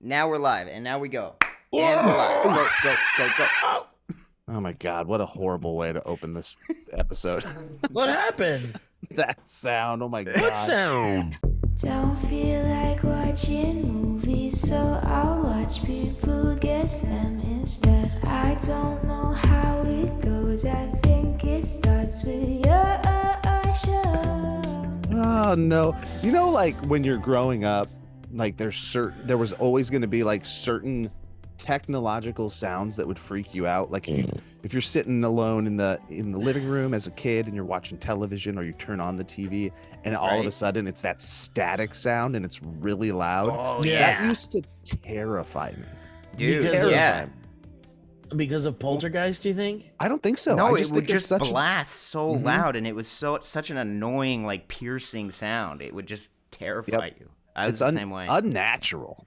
Now we're live, and now we go. And we're live. Go, go, go, go. Oh my God, what a horrible way to open this episode. What happened? That sound, oh my God. What sound? Don't feel like watching movies, so I'll watch people guess them instead. I don't know how it goes, I think it starts with your show. Oh no. You know, like when you're growing up, like there was always going to be like certain technological sounds that would freak you out. Like if you're sitting alone in the living room as a kid and you're watching television, or you turn on the TV and all of a sudden it's that static sound and it's really loud. Oh yeah. That used to terrify me. Dude, Terrify me. Because of Poltergeist, do you think? I don't think so. No, I it would think it's just such blast so loud, and it was such an annoying, like piercing sound. It would just terrify you. I was the same way. Unnatural.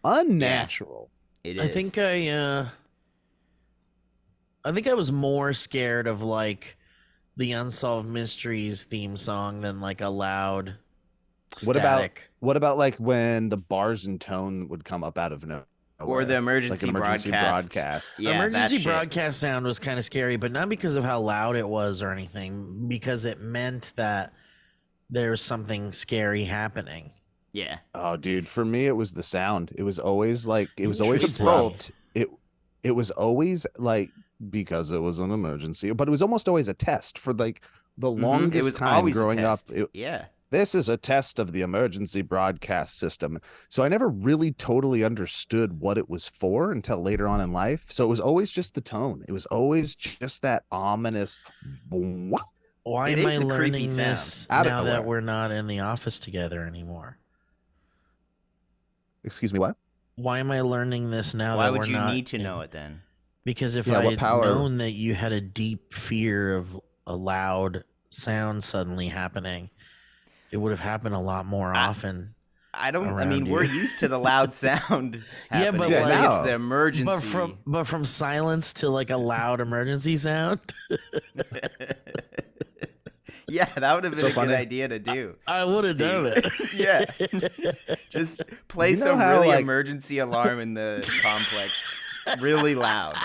It is. I think I was more scared of like the Unsolved Mysteries theme song than like a loud static. What about like when the bars and tone would come up out of nowhere? Or the emergency, broadcast. Yeah, emergency broadcast sound was kind of scary, but not because of how loud it was or anything, because it meant that there's something scary happening. Yeah. Oh, dude, for me it was the sound. It was always like abrupt. It was always like, because it was an emergency, but it was almost always a test for like the longest time growing up. This is a test of the emergency broadcast system. So I never really totally understood what it was for until later on in life. So it was always just the tone. It was always just that ominous. Why am I learning this now that we're not in the office together anymore? Excuse me, what? Why am I learning this now that we're not? Why would you need to know it then? Because if I had known that you had a deep fear of a loud sound suddenly happening, it would have happened a lot more often. We're used to the loud sound happening. But it's the emergency. But from silence to like a loud emergency sound. Yeah, that would have been a good idea to do. I would have done it. Yeah. Just play some really emergency alarm in the complex. Really loud.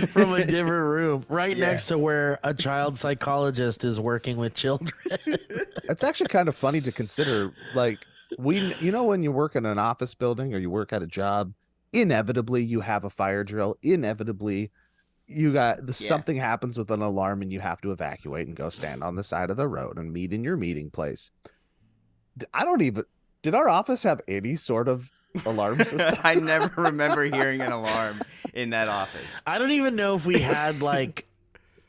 From a different room. Right next to where a child psychologist is working with children. It's actually kind of funny to consider. Like, when you work in an office building or you work at a job, inevitably you have a fire drill. Inevitably something happens with an alarm and you have to evacuate and go stand on the side of the road and meet in your meeting place. Did our office have any sort of alarm system? I never remember hearing an alarm in that office. I don't even know if we had like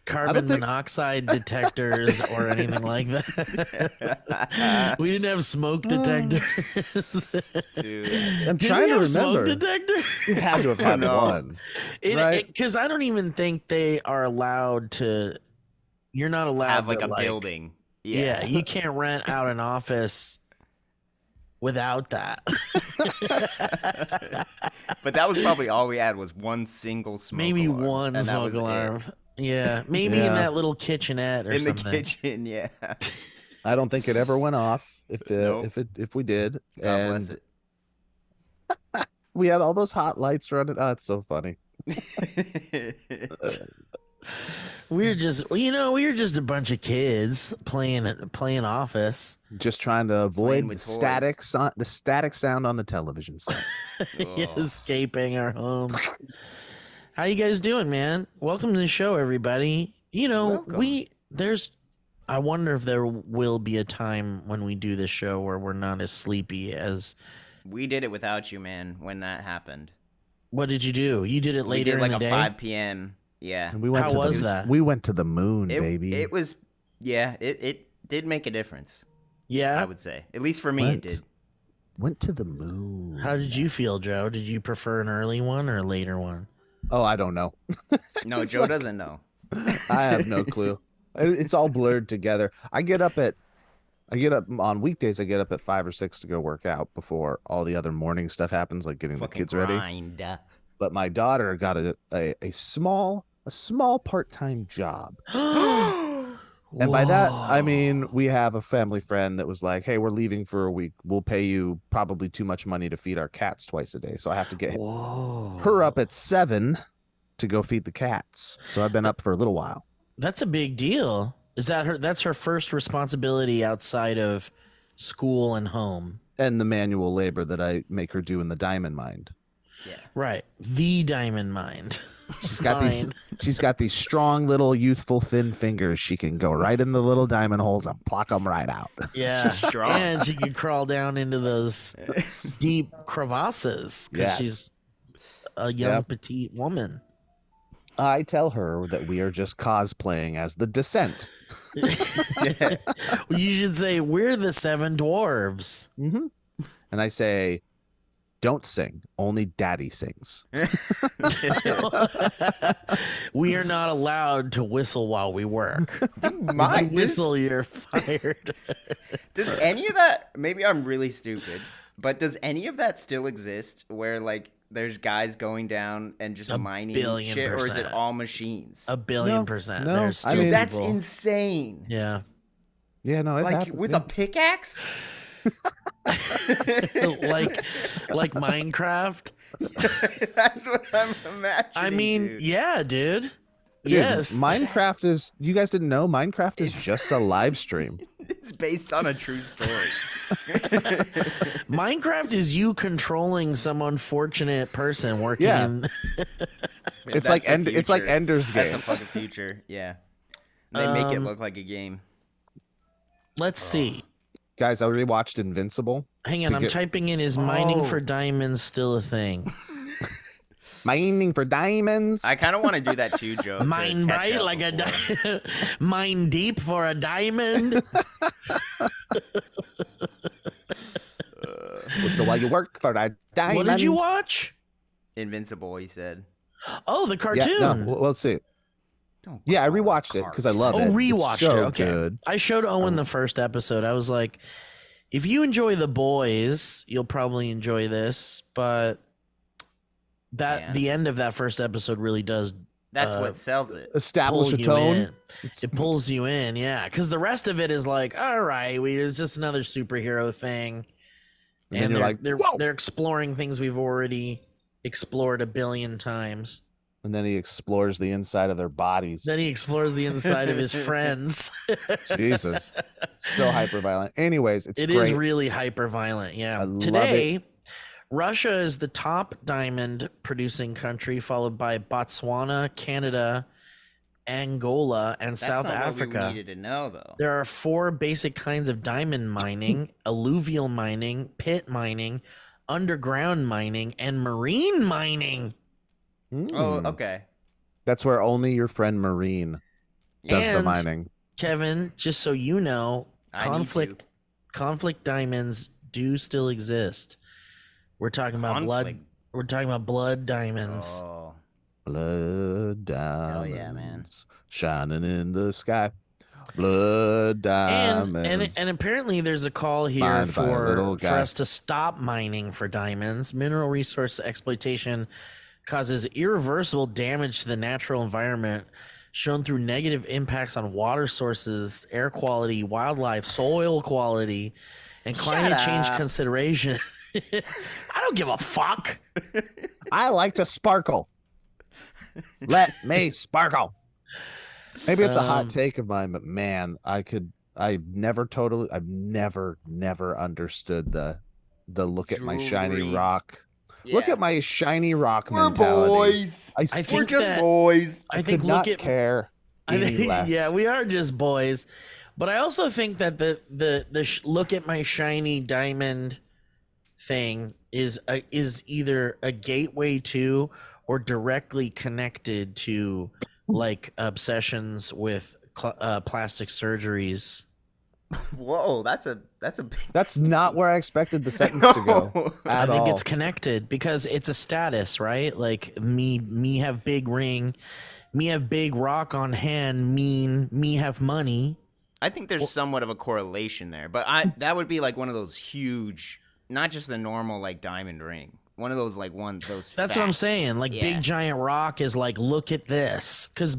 carbon monoxide detectors or anything like that. We didn't have smoke detectors. Dude. I'm trying to remember. Smoke detector? You had to have had one. Right? Because I don't even think they are allowed to. You're not allowed have to like a building. Yeah, you can't rent out an office without that. But that was probably all we had, was one single smoke alarm. One smoke alarm. Yeah, maybe in that little kitchenette or something. In the kitchen, yeah. I don't think it ever went off. If we did, God bless it. We had all those hot lights running. Oh, it's so funny. We're just a bunch of kids playing office, just trying to avoid the static sound on the television set. Escaping our homes. How you guys doing, man? Welcome to the show, everybody. Welcome. I wonder if there will be a time when we do this show where we're not as sleepy as we did it without you, man. When that happened, what did you do? You did it later in the day, 5 p.m. Yeah. And How was that? We went to the moon, baby. It was, it did make a difference. Yeah, I would say, at least for me, it did. Went to the moon. How did you feel, Joe? Did you prefer an early one or a later one? Oh, I don't know. No, Joe doesn't know. I have no clue. It's all blurred together. I get up on weekdays. I get up at 5 or 6 to go work out before all the other morning stuff happens, like getting the kids ready. But my daughter got a small part-time job. And by that, I mean, we have a family friend that was like, hey, we're leaving for a week. We'll pay you probably too much money to feed our cats twice a day. So I have to get her up at 7 to go feed the cats. So I've been up for a little while. That's a big deal. Is that her? That's her first responsibility outside of school and home. And the manual labor that I make her do in the diamond mine. Yeah. Right. The diamond mine. She's got these strong little youthful thin fingers. She can go right in the little diamond holes and pluck them right out. Yeah. She's strong. And she can crawl down into those deep crevasses because she's a young petite woman. I tell her that we are just cosplaying as the Descent. Well, you should say we're the 7 dwarves. Mm-hmm. And I say, don't sing. Only Daddy sings. We are not allowed to whistle while we work. Mine, Whistle, you're fired. Does any of that? Maybe I'm really stupid, but does any of that still exist? Where like there's guys going down and just mining shit, or is it all machines? 1,000,000,000%. No, There's I still mean, That's people. insane. Yeah. Yeah, no, it Like happened. with a pickaxe. like Minecraft. That's what I'm imagining. I mean, dude. yeah, dude. Dude, Yes. Minecraft is, you guys didn't know, Minecraft is just a live stream. It's based on a true story. Minecraft is you controlling some unfortunate person working Yeah. in It's That's like the it's like future. Ender's That's Game. a fucking future. Yeah. They make it look like a game. Let's see. Guys, I already watched Invincible. Hang on, I'm typing in is mining for diamonds still a thing? Mining for diamonds. I kind of want to do that too, Joe. to Mine catch bright up like before. a mine deep for a diamond. So while you work for a diamond. What did you watch? Invincible, he said. Oh, the Yeah, cartoon. no, well, let's see. Don't Yeah, I call it rewatched it because I love it. Oh, It's rewatched so it. Okay. good. I showed Owen the first episode. I was like, if you enjoy The Boys, you'll probably enjoy this, but Man. the end of that first episode really does That's what sells it. Establish pull a you tone. in. It pulls you in, yeah. Because the rest of it is like, all right, it's just another superhero thing, And then and you're they're like, they're, "Whoa!" they're exploring things we've already explored 1 billion times. And then he explores the inside of their bodies. Then he explores the inside of his friends. Jesus. So hyper violent. Anyways, it's It great. is really hyper violent. Yeah. I love Today, Russia is the top diamond producing country, followed by Botswana, Canada, Angola, and That's South not what Africa. we needed to know, though. There are 4 basic kinds of diamond mining: alluvial mining, pit mining, underground mining, and marine mining. Oh, okay. That's where only your friend Marine does the And, mining. Kevin, just so you know, I need conflict diamonds do still exist. We're talking about blood. Conflict. We're talking about blood diamonds. Oh, Blood diamonds. yeah, man. Shining in the sky. Blood diamonds. And apparently there's a call here Mined by a little for guy. us to stop mining for diamonds. Mineral resource exploitation causes irreversible damage to the natural environment, shown through negative impacts on water sources, air quality, wildlife, soil quality, and climate change up. consideration. I don't give a fuck. I like to sparkle. Let me sparkle. Maybe it's a hot take of mine, but man, I've never understood the look at my shiny Jewelry. rock. Look Yeah. at my shiny rock We're mentality. boys. I We're think just that- boys. I think could look not at care any less. yeah, we are just boys. But I also think that the look at my shiny diamond thing is either a gateway to or directly connected to like obsessions with plastic surgeries. Whoa, that's a big. That's not where I expected the sentence to go No. I at think all. it's connected because it's a status, right? Like me have big ring, me have big rock on hand, me have money. I think there's somewhat of a correlation there, but that would be like one of those huge, not just the normal like diamond ring, One of those like those. That's fat, what I'm saying. Like big giant rock is like, look at this, because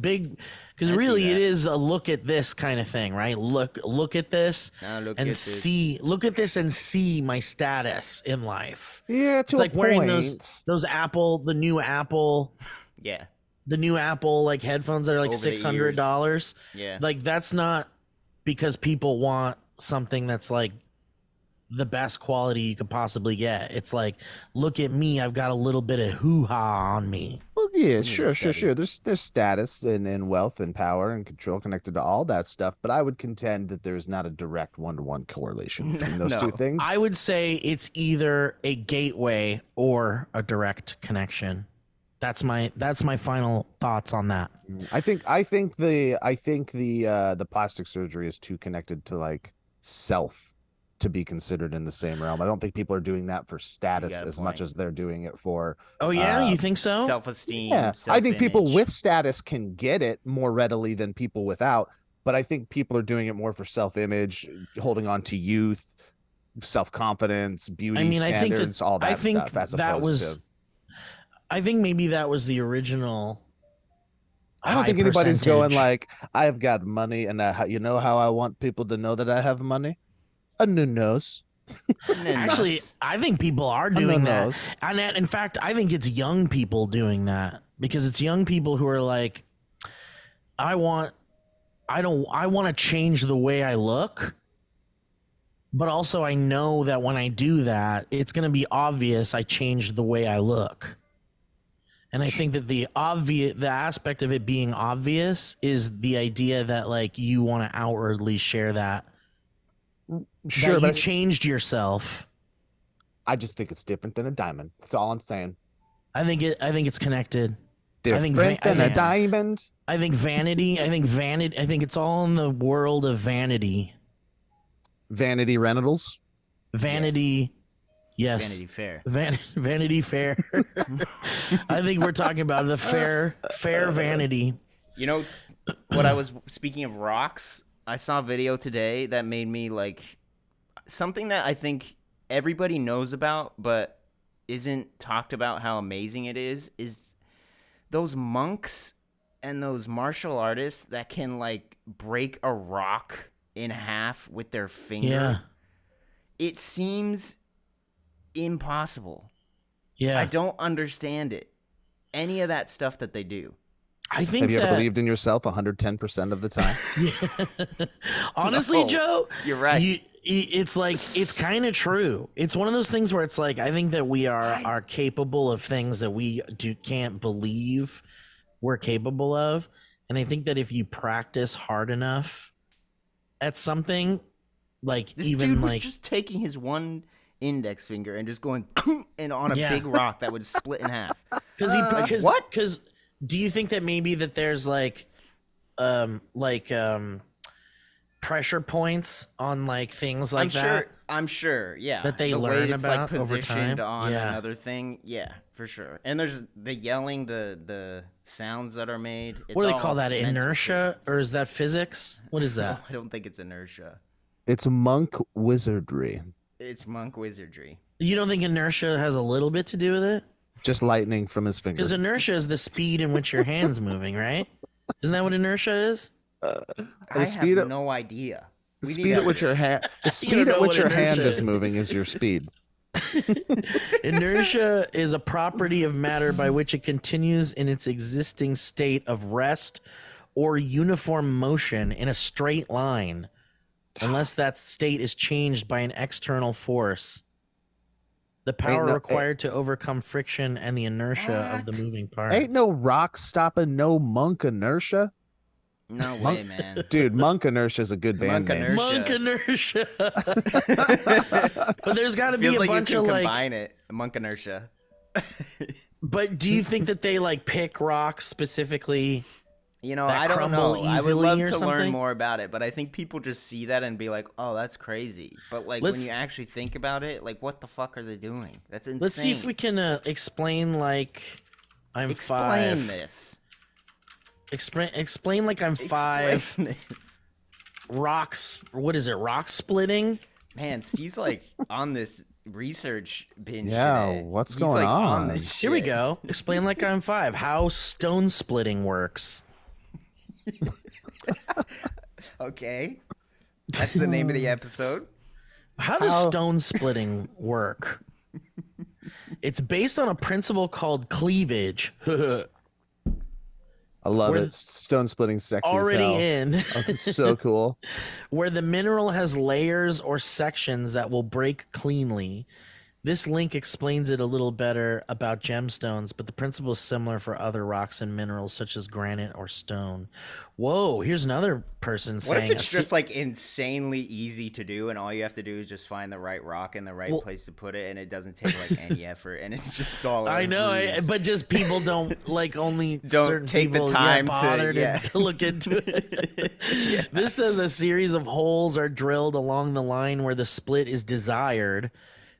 really it is a look at this kind of thing, right? Look at this look and at see. Look at this and see my status in life. Yeah, it's like wearing those Apple, the new Apple. Yeah. The new Apple like headphones that are like $600. Yeah. Like that's not because people want something that's like the best quality you could possibly get. It's like, look at me, I've got a little bit of hoo-ha on me. Well, yeah, sure. There's status and wealth and power and control connected to all that stuff, but I would contend that there's not a direct one-to-one correlation between those two things. I would say it's either a gateway or a direct connection. That's my final thoughts on that. I think the plastic surgery is too connected to like self to be considered in the same realm. I don't think people are doing that for status as much as they're doing it for. Oh yeah, you think so? Self-esteem. Yeah, I think people with status can get it more readily than people without. But I think people are doing it more for self-image, holding on to youth, self-confidence, beauty standards, all that stuff. As opposed to. I think maybe that was the original. I don't think anybody's going like, I've got money, and you know how I want people to know that I have money? A new nose. Actually, I think people are doing that. And in fact, I think it's young people doing that, because it's young people who are like, I want to change the way I look, but also I know that when I do that, it's going to be obvious I changed the way I look. And I think that the aspect of it being obvious is the idea that like you want to outwardly share that. Sure, that you changed yourself. I just think it's different than a diamond. That's all I'm saying. I think it's connected. Different than a diamond. I think vanity. I think it's all in the world of vanity. Vanity rentals. Vanity. Yes. Vanity Fair. Vanity Fair. I think we're talking about the fair vanity. You know what I was speaking of rocks? I saw a video today that made me like something that I think everybody knows about but isn't talked about how amazing it is those monks and those martial artists that can like break a rock in half with their finger. Yeah. It seems impossible. Yeah. I don't understand it. Any of that stuff that they do. I think. Have you ever believed in yourself 110% of the time? Yeah. Honestly, Joe, you're right. It's like, it's kind of true. It's one of those things where it's like, I think that we are capable of things that we can't believe we're capable of. And I think that if you practice hard enough at something, like this even dude was like just taking his one index finger and just going and on a big rock that would split in half. Because do you think that maybe that there's like pressure points on like things like that? I'm sure, yeah. That they the learn way it's about like over positioned time? on Yeah. another thing, yeah, for sure. And there's the yelling, the sounds that are made. It's What do they all call that? meant to be- Inertia, or is that physics? What is that? I don't think it's inertia. It's monk wizardry. It's monk wizardry. You don't think inertia has a little bit to do with it? Just lightning from his finger. Because inertia is the speed in which your hand's moving, right? Isn't that what inertia is? I have no idea. The speed at which your hand is moving is your speed. Inertia is a property of matter by which it continues in its existing state of rest or uniform motion in a straight line, unless that state is changed by an external force. The power required to overcome friction and the inertia of the moving parts. Ain't no rock stopping no monk inertia. No way, man. Dude, Monk Inertia is a good band name. Monk Inertia. But there's got to be a bunch of like combine it. Monk Inertia. But do you think that they like pick rocks specifically? You know, I don't know. I would love to learn something? more about it, but I think people just see that and be like, "Oh, that's crazy." But like when you actually think about it, like what the fuck are they doing? That's insane. Let's see if we can explain like I'm explain 5. This. Explain like I'm 5. This. Rocks. What is it? Rock splitting? Man, Steve's like on this research binge Yeah, today. what's He's, going like, on? this Here we shit. go. Explain like I'm 5. How stone splitting works. Okay. That's the name of the episode. How does stone splitting work? It's based on a principle called cleavage. I love We're it. Stone splitting sexy as Already hell. in. Oh, it's so cool. Where the mineral has layers or sections that will break cleanly. This link explains it a little better about gemstones, but the principle is similar for other rocks and minerals such as granite or stone. Whoa, here's another person What saying if it's just like insanely easy to do, and all you have to do is just find the right rock and the right place to put it, and it doesn't take like any effort, and it's just all. I know, breeze. but just people don't like only Don't certain take the people time to- bother yeah. to look into it. This says a series of holes are drilled along the line where the split is desired.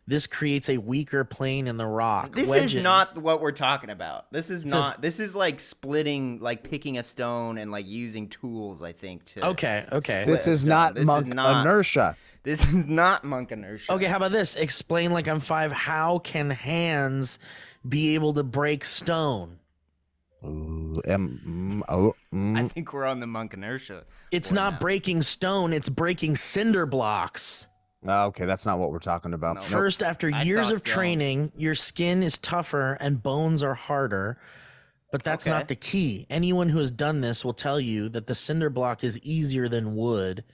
This creates a weaker plane in the rock. This Wedges. is not what we're talking about. This is not. This is like splitting, like picking a stone and like using tools. I think to. Okay. split This a is stone. not This monk is not, inertia. This is not monk inertia. Okay, how about this? Explain like I'm 5. How can hands be able to break stone? Ooh, I think we're on the monk inertia. It's board not now. breaking stone, it's breaking cinder blocks. Okay, that's not what we're talking about. No. Nope. First, after I years saw of stones. training, your skin is tougher and bones are harder. But that's Okay. not the key. Anyone who has done this will tell you that the cinder block is easier than wood,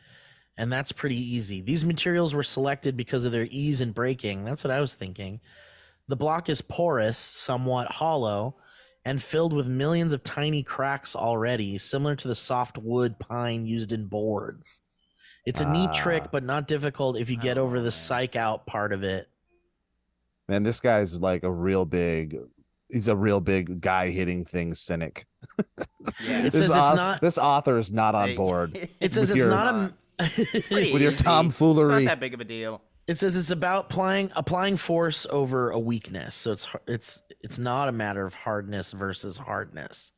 and that's pretty easy. These materials were selected because of their ease in breaking. That's what I was thinking. The block is porous, somewhat hollow, and filled with millions of tiny cracks already, similar to the soft wood pine used in boards. It's a neat trick, but not difficult if you get over the psych out part of it. Man, this guy's like a real big. He's a real big guy hitting things cynic. Yeah. It says it's not. This author is not on Hey. board. It says with it's your- not a. It's pretty with your easy. tomfoolery. It's not that big of a deal. It says it's about applying force over a weakness. So it's not a matter of hardness versus hardness.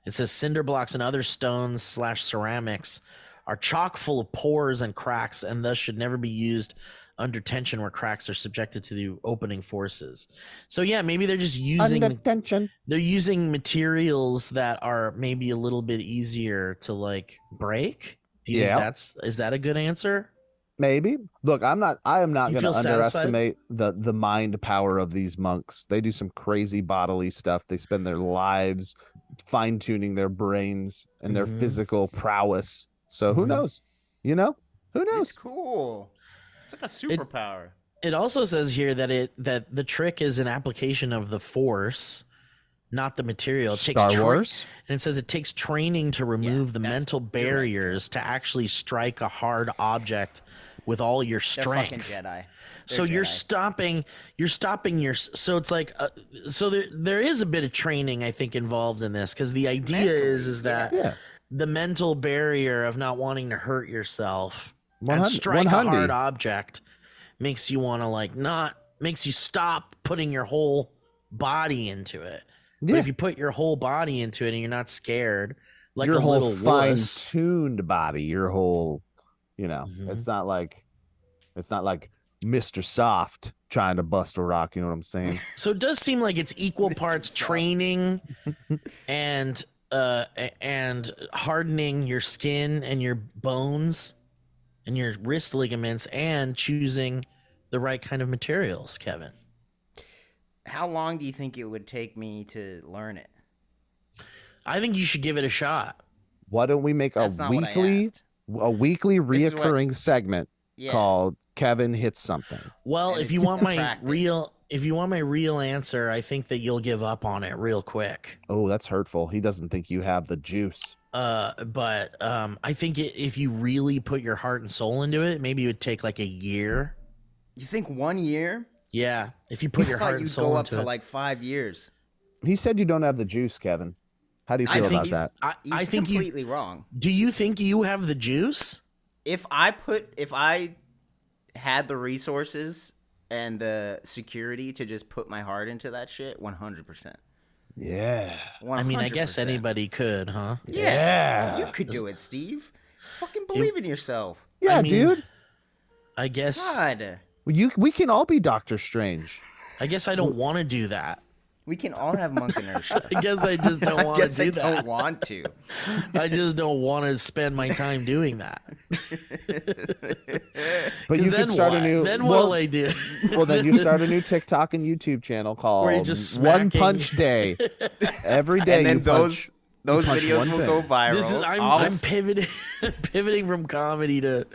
It says cinder blocks and other stones / ceramics are chock full of pores and cracks, and thus should never be used under tension where cracks are subjected to the opening forces. So yeah, maybe they're just using Under tension. they're using materials that are maybe a little bit easier to like break. Do you Yeah. think is that a good answer? Maybe. Look, I am not You going to feel satisfied? underestimate the mind power of these monks. They do some crazy bodily stuff. They spend their lives fine tuning their brains and their Mhm. physical prowess. So who Mhm. knows? You know? Who It's knows? cool. It's like a superpower. It also says here that the trick is an application of the force, not the material. It takes Star Wars? and it says it takes training to remove the that's- mental you're right. barriers to actually strike a hard object with all your They're fucking strength. Jedi. So They're you're Jedi. stopping your. So it's like, so there is a bit of training I think involved in this, because the idea Mentally, is that Yeah. the mental barrier of not wanting to hurt yourself and 100 strike a 100. hard object makes you want to makes you stop putting your whole body into it. But Yeah. if you put your whole body into it and you're not scared, like Your a whole little wuss, fine-tuned body, your whole, Mhm. it's not like Mr. Soft trying to bust a rock, you know what I'm saying? so it does seem like it's equal Mr. parts Soft. training and hardening your skin and your bones and your wrist ligaments and choosing the right kind of materials, Kevin. How long do you think it would take me to learn it? I think you should give it a shot. Why don't we make a That's not what I weekly asked. This is what- reoccurring segment Yeah. called Kevin Hits Something? Well, And if you it's want my practice. real answer, I think that you'll give up on it real quick. Oh, that's hurtful. He doesn't think you have the juice. But I think if you really put your heart and soul into it, maybe it would take like a year. You think 1 year? Yeah, if you put I your thought heart and you'd soul go up into to it. like 5 years. He said you don't have the juice, Kevin. How do you I feel think about that? he's I think you. completely wrong. Do you think you have the juice? If I had the resources and the security to just put my heart into that shit, 100%. Yeah. 100%. I mean, I guess anybody could, huh? Yeah, Yeah. you could do it, Steve. Fucking believe in yourself. Yeah, I mean, dude. I guess. God, We can all be Doctor Strange. I guess I don't want to do that. We can all have monk inertia. I guess I just don't want to do that. I don't want to. I just don't want to spend my time doing that. But you could start what? a new. Then what'll I do? Well, then you start a new TikTok and YouTube channel called Where you're just One smacking- Punch Day. Every day, And then you punch. those punch videos one will thing. go viral. I'm pivoting from comedy to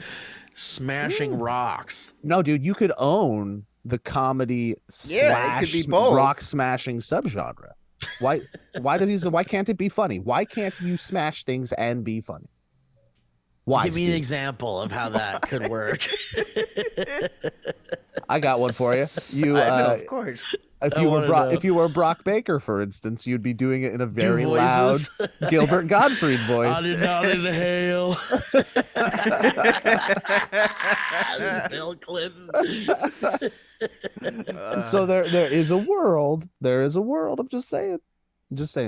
smashing rocks. No, dude, you could own the comedy Yeah, it could slash be both. rock smashing subgenre. Why can't it be funny? Why can't you smash things and be funny? Why? Give me an Steve? example of how that could work. I got one for you. You I know, of course. if you were Brock Baker, for instance, you'd be doing it in a very loud voices. Gilbert Gottfried voice. I did not inhale. Bill Clinton. So there is a world. There is a world. I'm just saying.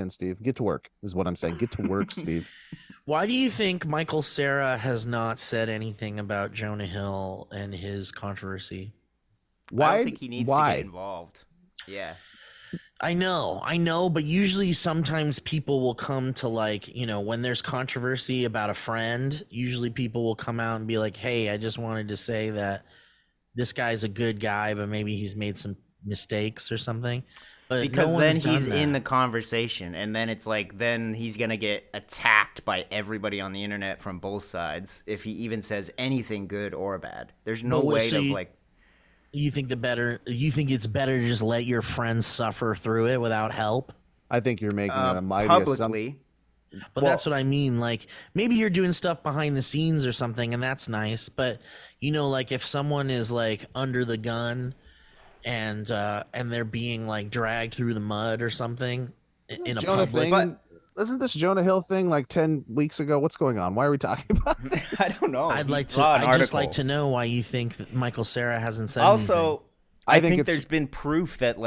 Steve. Get to work is what I'm saying. Get to work, Steve. Why do you think Michael Cera has not said anything about Jonah Hill and his controversy? I don't think he needs to get involved. Yeah. I know, but usually sometimes people will come to when there's controversy about a friend, usually people will come out and be like, hey, I just wanted to say that this guy's a good guy, but maybe he's made some mistakes or something. But because then he's in the conversation, and then it's like, then he's going to get attacked by everybody on the internet from both sides if he even says anything good or bad. There's no way to You think it's better to just let your friends suffer through it without help? I think you're making a mighty publicly. But that's what I mean. Like, maybe you're doing stuff behind the scenes or something, and that's nice. But if someone is like under the gun and they're being like dragged through the mud or something in a public. But isn't this Jonah Hill thing like 10 weeks ago? What's going on? Why are we talking about this? I don't know. I'd just like to know why you think that Michael Cera hasn't said anything. Also, I think there's been proof that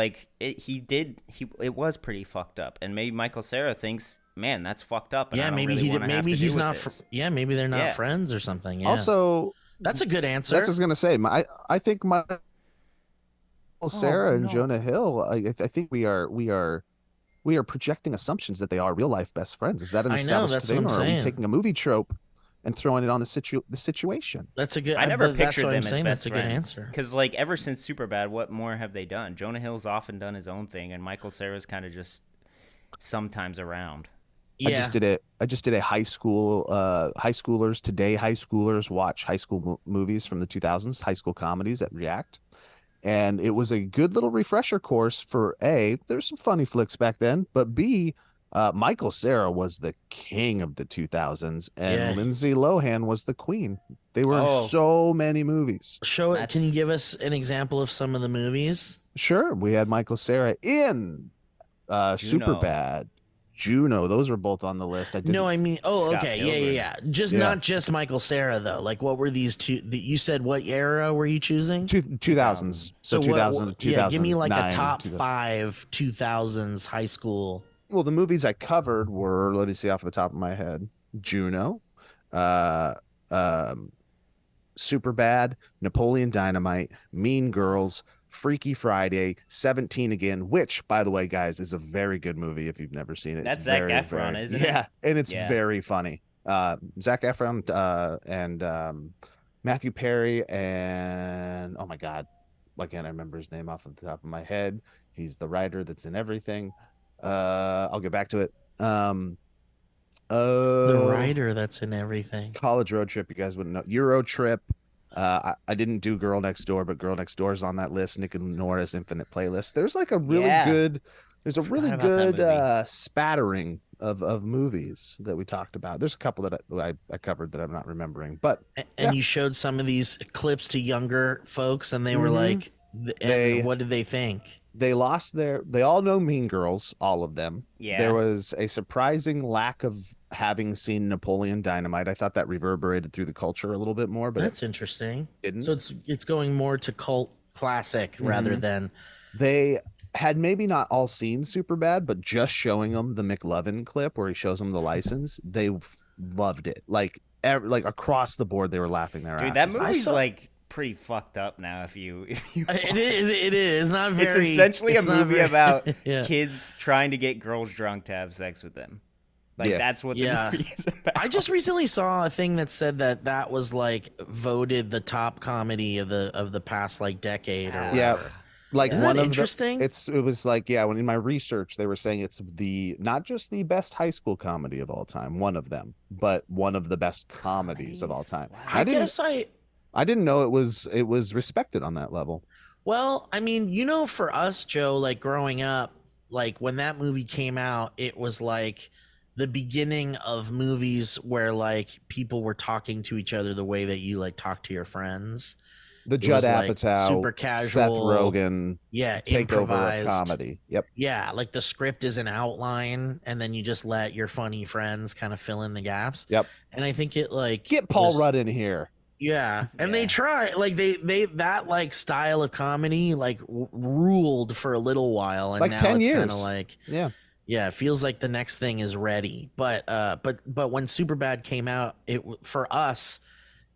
it was pretty fucked up, and maybe Michael Cera thinks, man, that's fucked up. And maybe he's not. Maybe they're not friends or something. Yeah. Also, that's a good answer. That's what I was gonna say. I think Michael Cera and Jonah Hill. I think we are projecting assumptions that they are real life best friends. Is that an established thing, or are we taking a movie trope and throwing it on the situation? That's a good. I never pictured them as best that's a good answer. Because ever since Superbad, what more have they done? Jonah Hill's often done his own thing, and Michael Cera's kind of just sometimes around. Yeah. I just did a high schoolers today. High schoolers watch high school movies from the 2000s, high school comedies at React. And it was a good little refresher course for A, there's some funny flicks back then, but B, Michael Cera was the king of the 2000s, and Lindsay Lohan was the queen. They were in so many movies. Can you give us an example of some of the movies? Sure. We had Michael Cera in Superbad, Juno. Those were both on the list. Not just Michael Cera though. Like, what were these two? You said what era were you choosing? 2000s. So 2000. Give me like a top 5 2000s high school. Well, the movies I covered were, let me see off the top of my head: Juno, Superbad, Napoleon Dynamite, Mean Girls, Freaky Friday, 17 Again, which, by the way, guys, is a very good movie if you've never seen it. That's Zac Efron, isn't it? Yeah, and it's very funny. Zac Efron and Matthew Perry and, oh my God, why can't I remember his name off the top of my head? He's the writer that's in everything. I'll get back to it. The writer that's in everything. College Road Trip, you guys wouldn't know. Euro Trip. I didn't do Girl Next Door, but Girl Next Door is on that list. Nick and Nora's Infinite Playlist. There's like a really good. There's a really good spattering of movies that we talked about. There's a couple that I covered that I'm not remembering, but you showed some of these clips to younger folks, and they were like, "What did they think?" They all know Mean Girls, all of them. Yeah. There was a surprising lack of having seen Napoleon Dynamite. I thought that reverberated through the culture a little bit more, but that's interesting. Didn't. So it's going more to cult classic rather than. They had maybe not all seen Superbad, but just showing them the McLovin clip where he shows them the license, they loved it. Like across the board, they were laughing their asses. That movie's pretty fucked up now. If you It is not very. It's essentially a movie about yeah. kids trying to get girls drunk to have sex with them. Like that's what the movie is about. I just recently saw a thing that said that was like voted the top comedy of the past like decade or whatever. Yeah. Like Isn't one that of interesting? it was like, when in my research they were saying it's not just the best high school comedy of all time, one of them, but one of the best comedies of all time. Wow. I didn't know it was respected on that level. Well, I mean, for us, Joe, like growing up, like when that movie came out, it was like the beginning of movies where like people were talking to each other the way that you like talk to your friends. The Judd Apatow, super casual, Seth Rogen, takeover improvised comedy. Yep. Yeah, like the script is an outline, and then you just let your funny friends kind of fill in the gaps. Yep. And I think it like get Paul Rudd in here. Yeah, and they try like they that like style of comedy like ruled for a little while, and like now 10 it's years. kind of like yeah, it feels like the next thing is ready. But when Superbad came out, for us,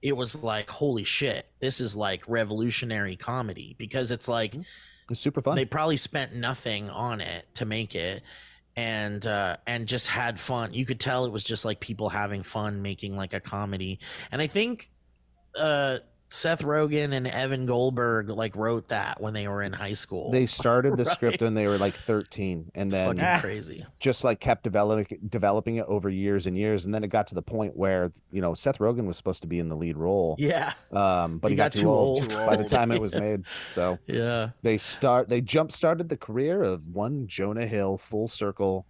it was like, holy shit, this is like revolutionary comedy, because it's like it's super fun. They probably spent nothing on it to make it, and just had fun. You could tell it was just like people having fun making like a comedy. And I think Seth Rogen and Evan Goldberg like wrote that when they were in high school. They started the script when they were like 13, and then fucking crazy. Just like kept developing it over years and years, and then it got to the point where Seth Rogen was supposed to be in the lead role. Yeah. But he got too old by the time it was made. So yeah, they jump started the career of one Jonah Hill full circle.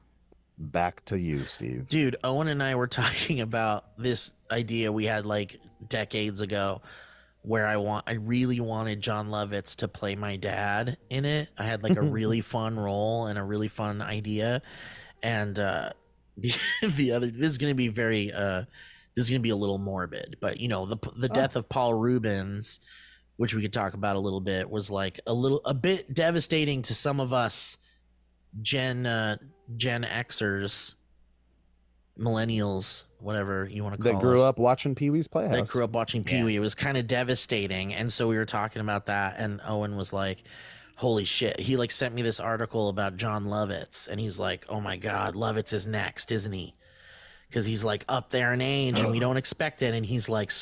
Back to you, Steve. Dude, Owen and I were talking about this idea we had like decades ago, where I really wanted John Lovitz to play my dad in it. I had like a really fun role and a really fun idea. And the other, this is going to be a little morbid, but the death of Paul Reubens, which we could talk about a little bit, was like a bit devastating to some of us Gen Xers, millennials, whatever you want to call that grew up watching Pee-wee's Playhouse. That grew up watching Pee-wee. It was kind of devastating. And so we were talking about that, and Owen was like, holy shit. He like sent me this article about John Lovitz, and he's like, oh my God, Lovitz is next, isn't he? Because he's like up there in age and we don't expect it. And he's like,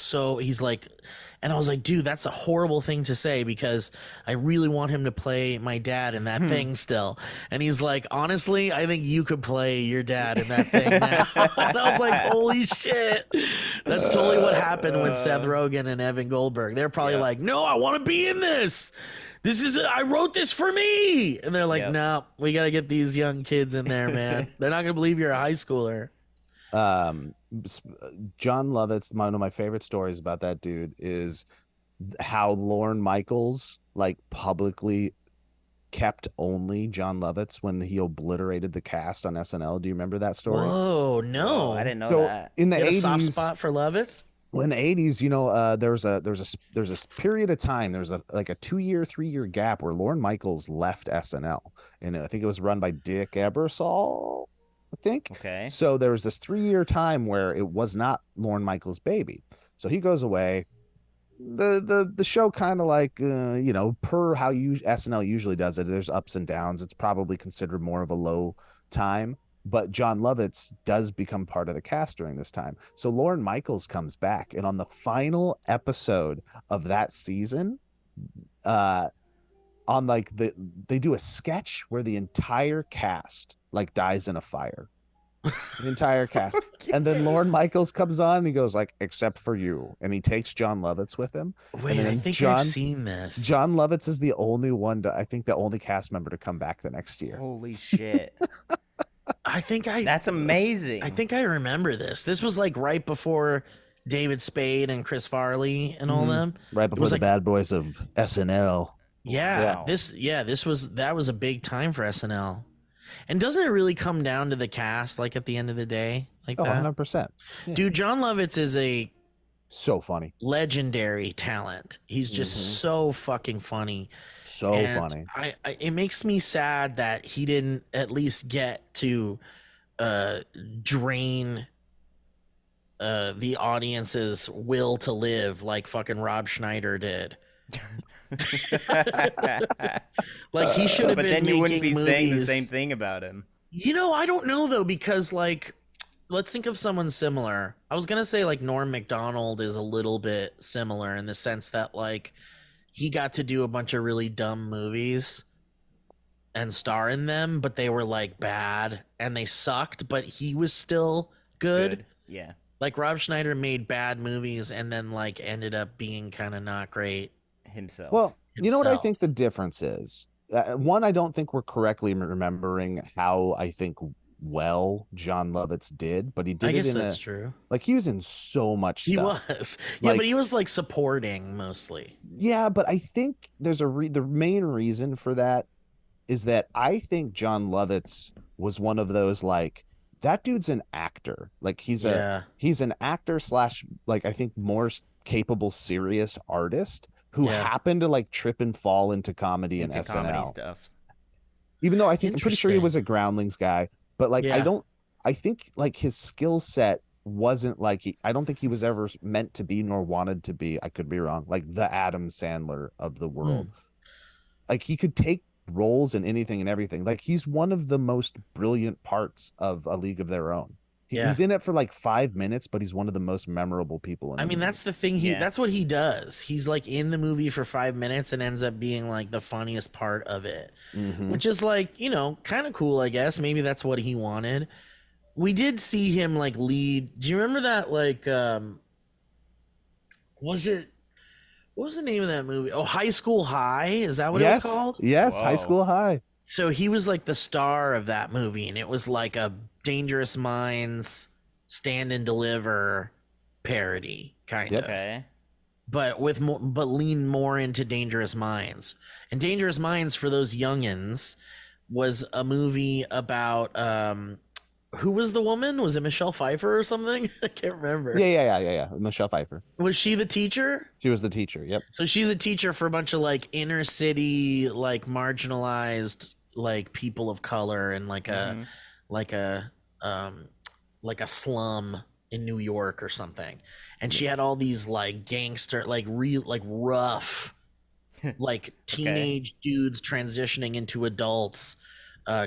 and I was like, dude, that's a horrible thing to say, because I really want him to play my dad in that thing still. And he's like, honestly, I think you could play your dad in that thing now. And I was like, holy shit. That's totally what happened with Seth Rogen and Evan Goldberg. They're probably like, no, I want to be in this. I wrote this for me. And they're like, no, we got to get these young kids in there, man. They're not going to believe you're a high schooler. John Lovitz, one of my favorite stories about that dude is how Lorne Michaels like publicly kept only John Lovitz when he obliterated the cast on SNL. Do you remember that story? Whoa, no, I didn't know that. In the 80s, soft spot for Lovitz. Well, in the 80s, there's a period of time. There's a 2-year, 3-year gap where Lorne Michaels left SNL, and I think it was run by Dick Ebersol. I think. Okay. So there was this 3-year time where it was not Lorne Michaels' baby. So he goes away. The show kind of like per how SNL usually does it. There's ups and downs. It's probably considered more of a low time. But John Lovitz does become part of the cast during this time. So Lorne Michaels comes back, and on the final episode of that season, they do a sketch where the entire cast like dies in a fire. The entire cast. Okay. And then Lorne Michaels comes on and he goes like, except for you. And he takes John Lovitz with him. Wait, I think I've seen this. John Lovitz is the only one the only cast member to come back the next year. Holy shit. That's amazing. I think I remember this. This was like right before David Spade and Chris Farley and all them. Right before the bad boys of SNL. Yeah. Wow. That was a big time for SNL. And doesn't it really come down to the cast, like at the end of the day? Like that? 100%. Yeah. Dude, John Lovitz is so funny. Legendary talent. He's just so fucking funny. So funny. It makes me sad that he didn't at least get to drain the audience's will to live like fucking Rob Schneider did. Like he should have But been then you wouldn't be making saying the movies. same thing about him. You know, I don't know though, because like, let's think of someone similar. I was gonna say like Norm Macdonald is a little bit similar in the sense that like he got to do a bunch of really dumb movies and star in them, but they were like bad and they sucked, but he was still good. Yeah. Like Rob Schneider made bad movies and then like ended up being kind of not great Himself. Well, you know what I himself. think the difference is? One, I don't think we're correctly remembering how I think well John Lovitz did, but he did I it guess in that's true. like he was in so much He stuff. was. Yeah, Like- but he was like supporting mostly. Yeah, but I think there's the main reason for that is that I think John Lovitz was one of those like that dude's an actor. Like he's an actor slash like I think more capable serious artist who happened to like trip and fall into comedy and SNL comedy stuff. Even though I'm pretty sure he was a Groundlings guy, but like I think like his skill set wasn't like I don't think he was ever meant to be nor wanted to be. I could be wrong. Like the Adam Sandler of the world. Like he could take roles in anything and everything. Like he's one of the most brilliant parts of A League of Their Own. He's in it for like 5 minutes, but he's one of the most memorable people in the movie. That's the thing. That's what he does. He's like in the movie for 5 minutes and ends up being like the funniest part of it, which is like, you know, kind of cool, I guess. Maybe that's what he wanted. We did see him like lead. Do you remember that? Like, what was the name of that movie? Oh, High School High. Is that what it was called? Yes. Whoa. High School High. So he was like the star of that movie, and it was like a Dangerous Minds Stand and Deliver parody kind of. Okay. But with more, but lean more into Dangerous Minds. And Dangerous Minds for those youngins was a movie about who was the woman? Was it Michelle Pfeiffer or something? I can't remember. Yeah. Michelle Pfeiffer. Was she the teacher? She was the teacher. Yep. So she's a teacher for a bunch of like inner city, like marginalized, like people of color and like a slum in New York or something. And she had all these like gangster, like real, like rough, like teenage dudes transitioning into adults,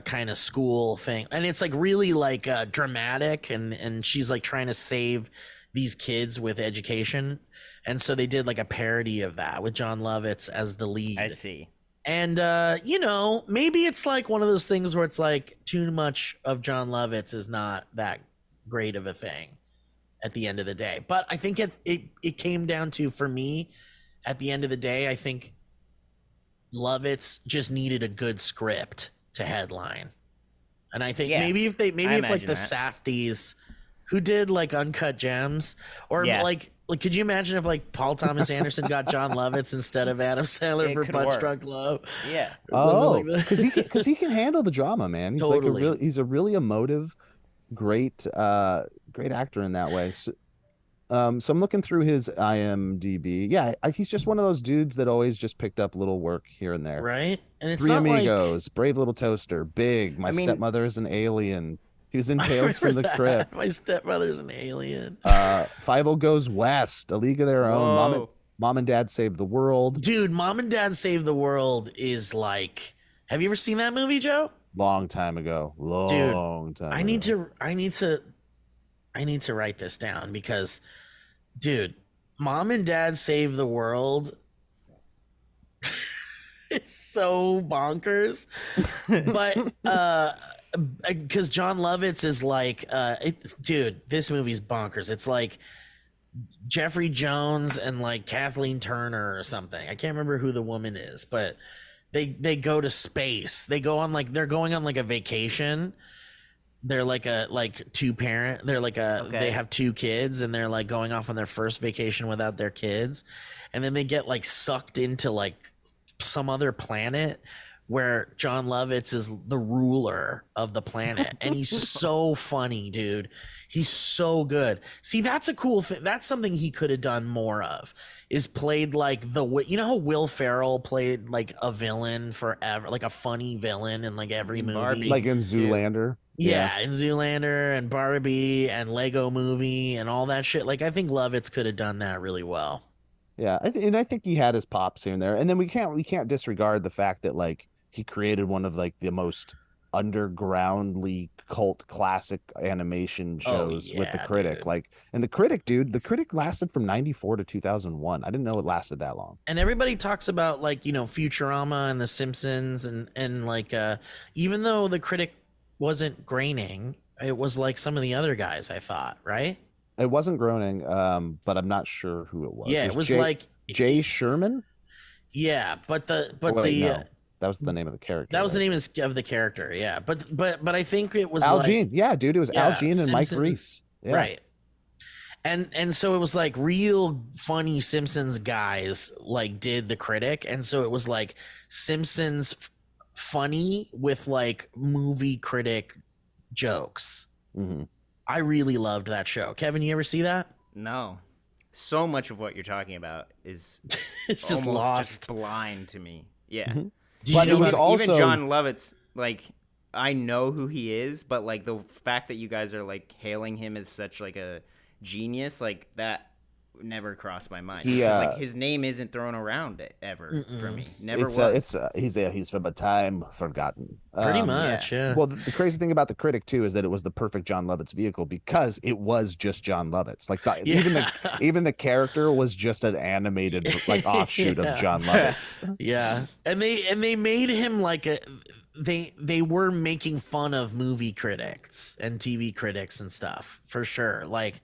kind of school thing. And it's like really like dramatic. And she's like trying to save these kids with education. And so they did like a parody of that with John Lovitz as the lead. I see. And, you know, maybe it's like one of those things where it's like too much of John Lovitz is not that great of a thing at the end of the day. But I think it came down to, for me, at the end of the day, I think Lovitz just needed a good script to headline. And I think maybe if like the Safdies who did like Uncut Gems or like could you imagine if like Paul Thomas Anderson got John Lovitz instead of Adam Sandler for Punch Drunk Love? Yeah. Oh, because he can handle the drama, man. He's Totally. like he's a really emotive, great actor in that way. So I'm looking through his IMDb. Yeah, he's just one of those dudes that always just picked up little work here and there. Right? And it's Three not Amigos, Brave Little Toaster, Big, My Stepmother is an Alien. He was in Tales from the Crypt. My Stepmother's an Alien. Five-O Goes West, A League of Their Own, Mom and Dad Save the World. Dude, Mom and Dad Save the World is like, have you ever seen that movie, Joe? Long time ago. Long time. I need to write this down because, dude, Mom and Dad Save the World. It's so bonkers, but because John Lovitz is like, dude, this movie's bonkers. It's like Jeffrey Jones and like Kathleen Turner or something. I can't remember who the woman is, but they go to space. They're going on like a vacation. They're like two parent. They're like they have two kids and they're like going off on their first vacation without their kids, and then they get like sucked into like some other planet where John Lovitz is the ruler of the planet. And he's so funny, dude. He's so good. See, that's a cool thing. That's something he could have done more of, is played like you know how Will Ferrell played like a villain forever, like a funny villain in like every movie? Like in Zoolander? Yeah, and Zoolander and Barbie and Lego Movie and all that shit. Like, I think Lovitz could have done that really well. Yeah, and I think he had his pops here and there. And then we can't disregard the fact that like he created one of like the most undergroundly cult classic animation shows with the Critic. Dude. Like, and the Critic lasted from 94 to 2001. I didn't know it lasted that long. And everybody talks about like, Futurama and The Simpsons and like even though the Critic wasn't Groening, it was like some of the other guys, I thought, right? It wasn't Groening, but I'm not sure who it was. Yeah, it was Jay Sherman. Yeah, but no, that was the name of the character. That was the name of the character. Yeah, but I think it was Al Jean. Yeah, dude, it was Al Jean and Simpsons, Mike Reese. Yeah. Right. And so it was like real funny Simpsons guys like did the Critic, and so it was like Simpsons funny with like movie critic jokes. Mm-hmm. I really loved that show. Kevin, you ever see that? No. So much of what you're talking about is it's just lost, just blind to me. Yeah. Mm-hmm. But it was also even John Lovitz. Like, I know who he is, but like the fact that you guys are like hailing him as such like a genius, like that never crossed my mind. Like his name isn't thrown around ever for me. Never was. He's from a time forgotten. Pretty much, yeah. Well, the crazy thing about the Critic too is that it was the perfect John Lovitz vehicle because it was just John Lovitz. Like even the character was just an animated like offshoot of John Lovitz. Yeah, and they made him like they were making fun of movie critics and TV critics and stuff for sure. Like.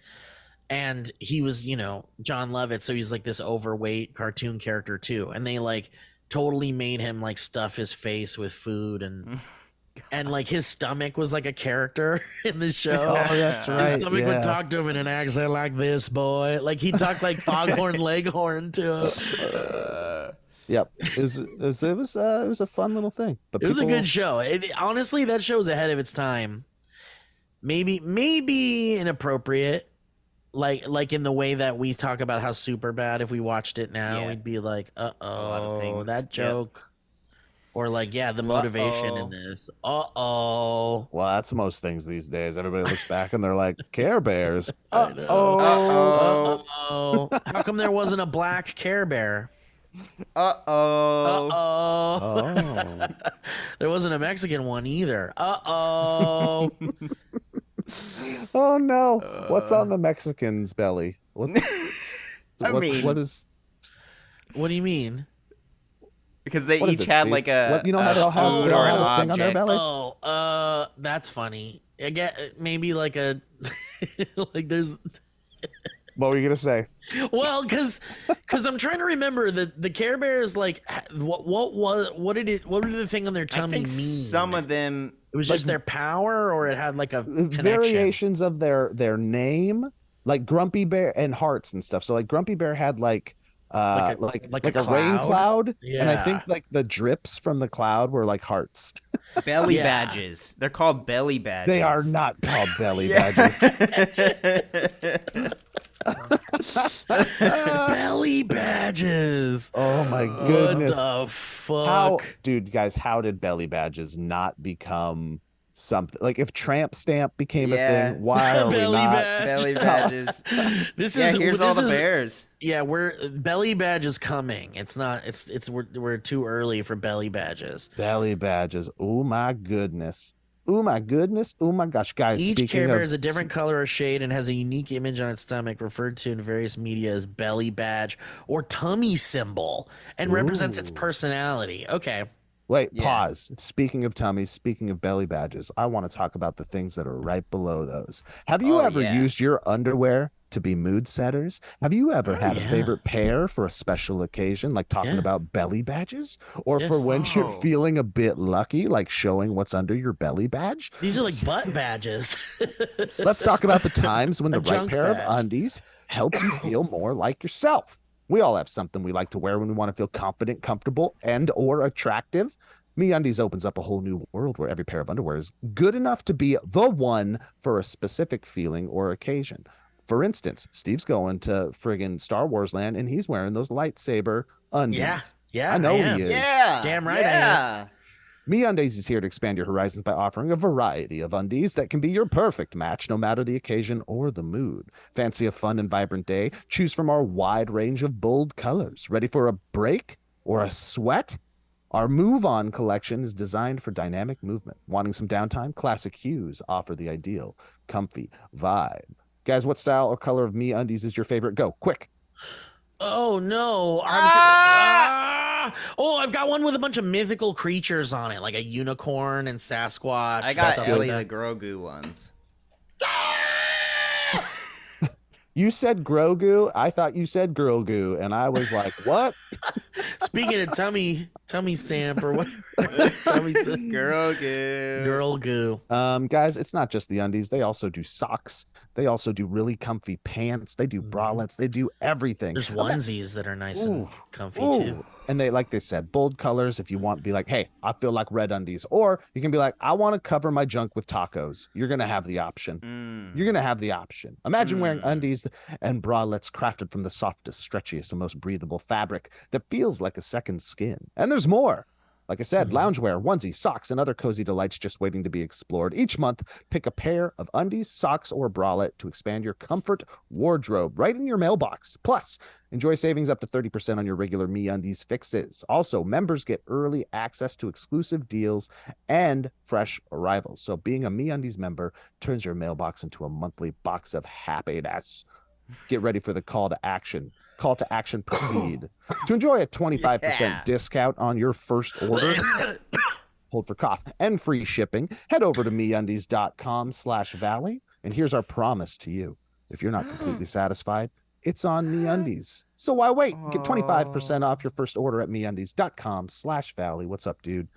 And he was, John Lovitz, so he's like this overweight cartoon character too. And they like totally made him like stuff his face with food and like his stomach was like a character in the show. Oh, that's right. His stomach would talk to him in an accent like this, boy. Like he talked like Foghorn Leghorn to him. Yep, it was a fun little thing. But it was a good show. Honestly, that show was ahead of its time. Maybe inappropriate. Like in the way that we talk about how super bad if we watched it now, we'd be like, uh-oh, that joke. Yep. Or like, the motivation in this. Uh-oh. Well, that's most things these days. Everybody looks back and they're like, Care Bears. Uh-oh. Uh-oh. How come there wasn't a black Care Bear? Uh-oh. Uh-oh. There wasn't a Mexican one either. Uh-oh. Oh no! What's on the Mexican's belly? What do you mean? Because they each had like a they all have food or an thing on their object. belly. That's funny. I get maybe like a like there's. What were you gonna say? Well, because I'm trying to remember the Care Bears. Like, what did the thing on their tummy mean? Some of them. It was just their power, or it had like a connection? Variations of their name, like Grumpy Bear and hearts and stuff. So like Grumpy Bear had like a rain cloud, and I think like the drips from the cloud were like hearts. Belly badges. They're called belly badges. They are not called belly badges. Belly badges. Oh my goodness. What the fuck? How did belly badges not become something? Like if Tramp Stamp became a thing, why are we not? Belly badges. Here's all the bears. Yeah, belly badge is coming. It's not. We're too early for belly badges. Belly badges. Oh my goodness. Oh my goodness. Oh my gosh, guys. Each Care Bear is a different color or shade and has a unique image on its stomach, referred to in various media as belly badge or tummy symbol, and represents its personality. Okay. Wait, pause. Speaking of tummies, speaking of belly badges, I want to talk about the things that are right below those. Have you ever used your underwear to be mood setters? Have you ever had a favorite pair for a special occasion, like talking about belly badges? Or for when you're feeling a bit lucky, like showing what's under your belly badge? These are like butt badges. Let's talk about the times when the right pair of undies helps you feel more like yourself. We all have something we like to wear when we want to feel confident, comfortable, and or attractive. MeUndies opens up a whole new world where every pair of underwear is good enough to be the one for a specific feeling or occasion. For instance, Steve's going to friggin' Star Wars land, and he's wearing those lightsaber undies. Yeah, I know he is. Yeah, damn right I am. MeUndies is here to expand your horizons by offering a variety of undies that can be your perfect match no matter the occasion or the mood. Fancy a fun and vibrant day? Choose from our wide range of bold colors. Ready for a break or a sweat? Our Move On collection is designed for dynamic movement. Wanting some downtime? Classic hues offer the ideal comfy vibe. Guys, what style or color of MeUndies is your favorite? Go, quick. Oh no! Oh, I've got one with a bunch of mythical creatures on it, like a unicorn and Sasquatch. I got stuff Ellie like the Grogu ones. You said Grogu. I thought you said Girl Goo, and I was like, what? Speaking of tummy stamp or whatever. Girl goo. Guys, it's not just the undies. They also do socks. They also do really comfy pants. They do bralettes. They do everything. There's onesies that are nice and comfy too. And they, like they said, bold colors. If you want, be like, hey, I feel like red undies. Or you can be like, I want to cover my junk with tacos. You're going to have the option. You're going to have the option. Imagine wearing undies and bralettes crafted from the softest, stretchiest, and most breathable fabric that feels like a second skin. And there's more. Like I said, loungewear, onesies, socks, and other cozy delights just waiting to be explored. Each month, pick a pair of undies, socks, or bralette to expand your comfort wardrobe right in your mailbox. Plus, enjoy savings up to 30% on your regular MeUndies fixes. Also, members get early access to exclusive deals and fresh arrivals. So being a MeUndies member turns your mailbox into a monthly box of happiness. Get ready for the call to action. Call to action proceed. To enjoy a 25% discount on your first order, hold for cough, and free shipping, head over to MeUndies.com/Valley. And here's our promise to you. If you're not completely satisfied, it's on MeUndies. So why wait? Get 25% off your first order at MeUndies.com/Valley. What's up, dude?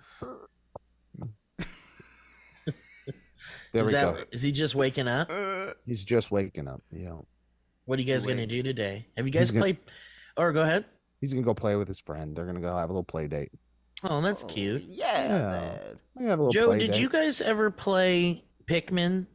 There we go. Is he just waking up? He's just waking up. Yeah. What are you guys going to do today? Have you guys played? Or go ahead. He's going to go play with his friend. They're going to go have a little play date. Oh, that's cute. Yeah. Joe, did you guys ever play Pikmin?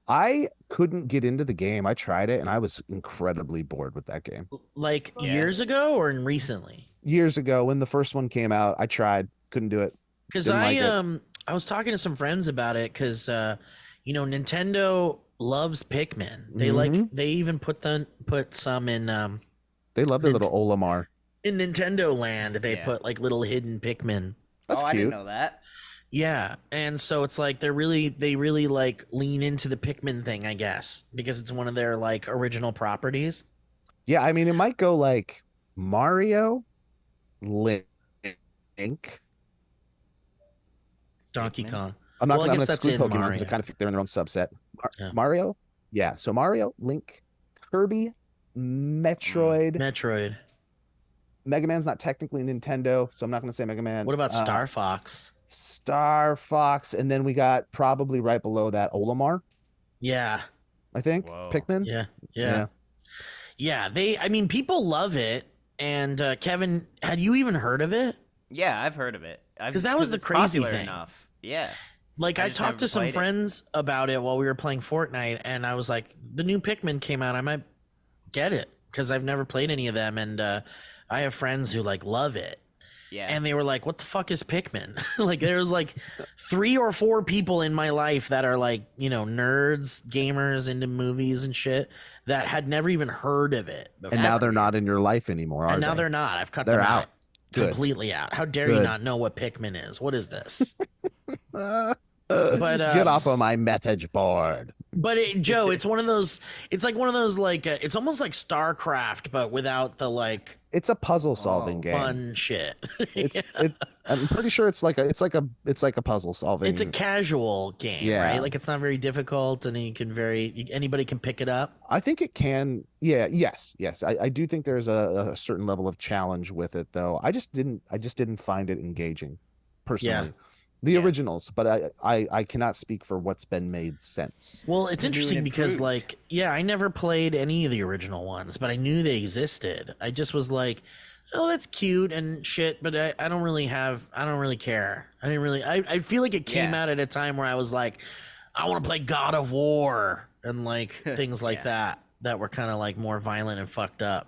I couldn't get into the game. I tried it and I was incredibly bored with that game. Like years ago or recently? Years ago when the first one came out, I tried, couldn't do it. Because I was talking to some friends about it because Nintendo loves Pikmin. They they even put some in they love their little Olimar. In Nintendo Land, they put like little hidden Pikmin. That's cute. I didn't know that. Yeah, and so it's like they really like lean into the Pikmin thing, I guess, because it's one of their like original properties. Yeah, I mean it might go like Mario, Link, Donkey Kong. I'm not going to exclude Pokemon Mario. because I kind of think they're in their own subset. Mario, yeah. So Mario, Link, Kirby, Metroid. Mega Man's not technically Nintendo, so I'm not going to say Mega Man. What about Star Fox? Star Fox, and then we got probably right below that Olimar. Yeah, I think Pikmin. Yeah. I mean, people love it. And Kevin, had you even heard of it? Yeah, I've heard of it. Because that was the crazy thing. Enough. Yeah. Like I talked to some friends about it while we were playing Fortnite, and I was like, the new Pikmin came out. I might get it because I've never played any of them, and I have friends who like love it. Yeah. And they were like, what the fuck is Pikmin? Like there's like 3 or 4 people in my life that are like, nerds, gamers into movies and shit that had never even heard of it before. And now they're not in your life anymore, and now they're not. I've cut them out. Completely out. How dare you not know what Pikmin is? What is this? But get off of my message board. But Joe, it's one of those. It's like one of those like it's almost like StarCraft, but without the like. It's a puzzle solving game. Fun shit. I'm pretty sure it's like a puzzle solving. It's a casual game, right? Like it's not very difficult, and anybody can pick it up. I think it can. Yeah. Yes. I do think there's a certain level of challenge with it, though. I just didn't find it engaging, personally. The originals, but I cannot speak for what's been made since. Well, it's interesting because I never played any of the original ones, but I knew they existed. I just was like, oh, that's cute and shit, but I don't really care. I feel like it came out at a time where I was like, I want to play God of War and like things like that were kind of like more violent and fucked up.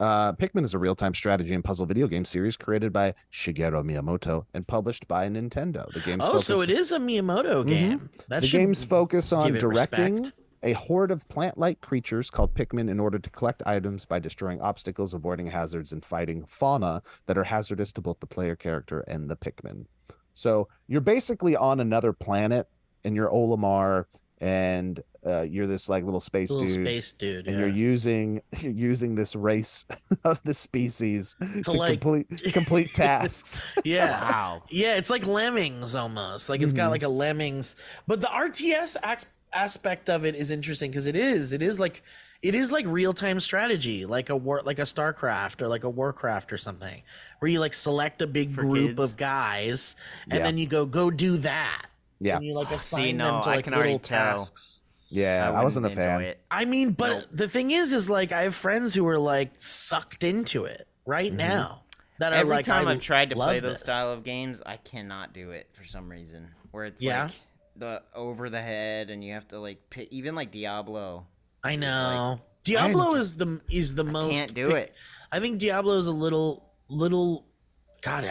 Pikmin is a real-time strategy and puzzle video game series created by Shigeru Miyamoto and published by Nintendo. The game's so it is a Miyamoto game. That the should game's focus on give it directing respect. a horde of plant-like creatures called Pikmin in order to collect items by destroying obstacles, avoiding hazards, and fighting fauna that are hazardous to both the player character and the Pikmin. So you're basically on another planet, and you're Olimar, and you're this like little space dude, and you're using this race of the species to like complete tasks. Yeah. Wow. Yeah, it's like Lemmings almost. Like it's got like a Lemmings, but the RTS aspect of it is interesting because it is like real-time strategy, like a StarCraft or like a Warcraft or something, where you like select a big group of guys and then you go do that. Yeah. And you like assign them to like little tasks. Yeah, I wasn't a fan. It. I mean, but the thing is like I have friends who are like sucked into it right now. That are Every like, time I've tried to play those this style of games, I cannot do it for some reason. Where it's Yeah? like the over the head, and you have to like pick, even like Diablo. I know. Diablo is the most. Can't do it. I think Diablo is a little. God,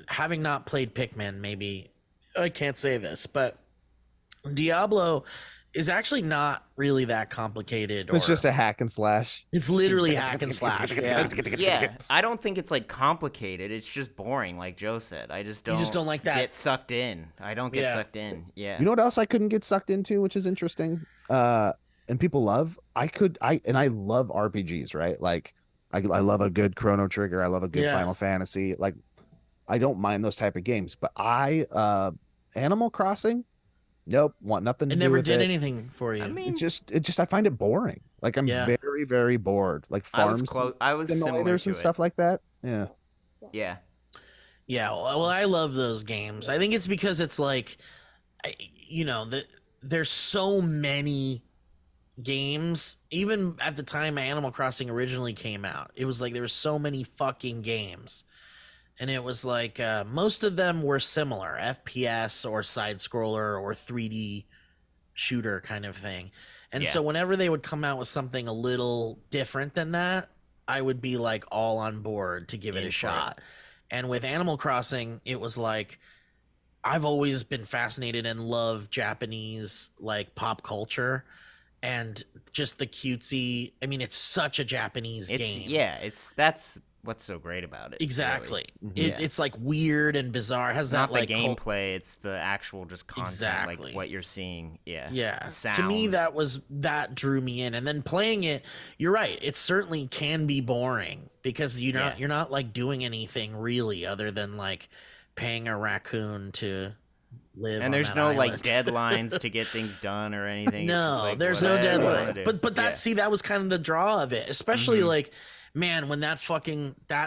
having not played Pikmin, maybe I can't say this, but Diablo is actually not really that complicated. It's just a hack and slash. It's literally hack and slash. Yeah. Yeah, I don't think it's like complicated. It's just boring, like Joe said. I just don't. You just don't like that. Get sucked in. I don't get Yeah. sucked in. Yeah. You know what else I couldn't get sucked into, which is interesting, and people love. I love RPGs, right? Like I love a good Chrono Trigger. I love a good Final Fantasy. Like I don't mind those type of games, but Animal Crossing. Nope, want nothing to do with it. It never did anything for you. I mean, it just I find it boring. Like I'm very, very bored. Like farms, I was simulators and stuff like that. Yeah. Yeah. Yeah, well, I love those games. I think it's because it's like, there's so many games. Even at the time Animal Crossing originally came out, it was like there were so many fucking games. And it was like most of them were similar, FPS or side scroller or 3D shooter kind of thing. And so whenever they would come out with something a little different than that, I would be like all on board to give it a shot. And with Animal Crossing, it was like I've always been fascinated and loved Japanese like pop culture and just the cutesy. I mean, it's such a Japanese game. Yeah, that's what's so great about it. Exactly. Really. It's like weird and bizarre. It has Not that like the gameplay, it's the actual just content, like what you're seeing. Yeah. Yeah. Sounds. To me, that drew me in. And then playing it, you're right. It certainly can be boring because you're not like doing anything really other than like paying a raccoon to live. And there's on no that like island. deadlines to get things done or anything. No, It's just, like, there's no whatever you wanna deadline. do. But that was kind of the draw of it, especially like, man, when that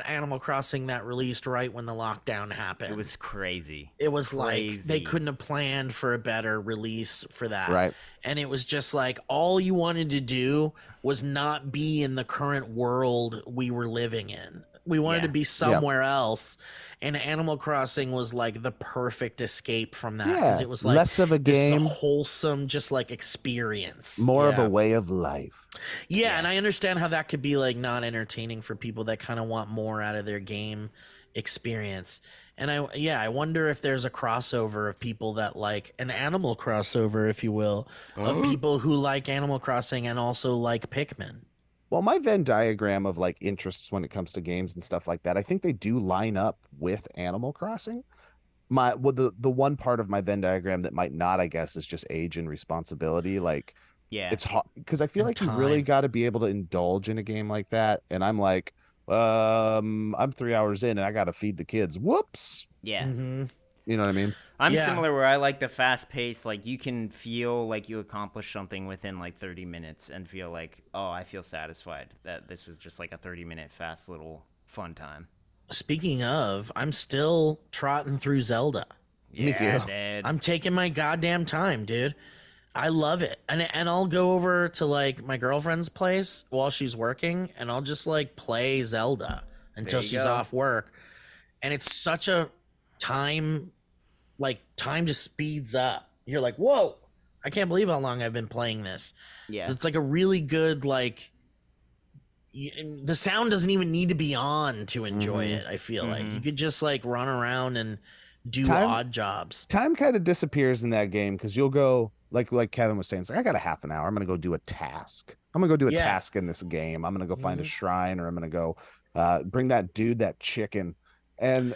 Animal Crossing that released right when the lockdown happened. It was crazy. It was crazy. like they couldn't have planned for a better release for that. Right. And it was just like all you wanted to do was not be in the current world we were living in. We wanted to be somewhere else. And Animal Crossing was like the perfect escape from that because it was like less of a game, this wholesome, just like experience. more of a way of life. Yeah, and I understand how that could be like not entertaining for people that kind of want more out of their game experience. And I wonder if there's a crossover of people that like an animal crossover, if you will, of people who like Animal Crossing and also like Pikmin. Well, my Venn diagram of like interests when it comes to games and stuff like that, I think they do line up with Animal Crossing. The one part of my Venn diagram that might not, I guess, is just age and responsibility. Like, it's hard because I feel like you really got to be able to indulge in a game like that. And I'm like, I'm 3 hours in and I got to feed the kids. Whoops. Yeah. Mm-hmm. You know what I mean? I'm similar where I like the fast pace. Like you can feel like you accomplished something within like 30 minutes and feel like, oh, I feel satisfied that this was just like a 30-minute fast little fun time. Speaking of, I'm still trotting through Zelda. Yeah, Me too. Dude. I'm taking my goddamn time, dude. I love it. And I'll go over to like my girlfriend's place while she's working and I'll just like play Zelda until she's off work. And it's such a time just speeds up. You're like, whoa, I can't believe how long I've been playing this. Yeah. So it's like a really good like the sound doesn't even need to be on to enjoy it. I feel like you could just like run around and do odd jobs. Time kind of disappears in that game because you'll go like Kevin was saying, it's like I got a half an hour. I'm gonna go do a task. I'm gonna go do a task in this game. I'm gonna go find a shrine, or I'm gonna go bring that dude that chicken, and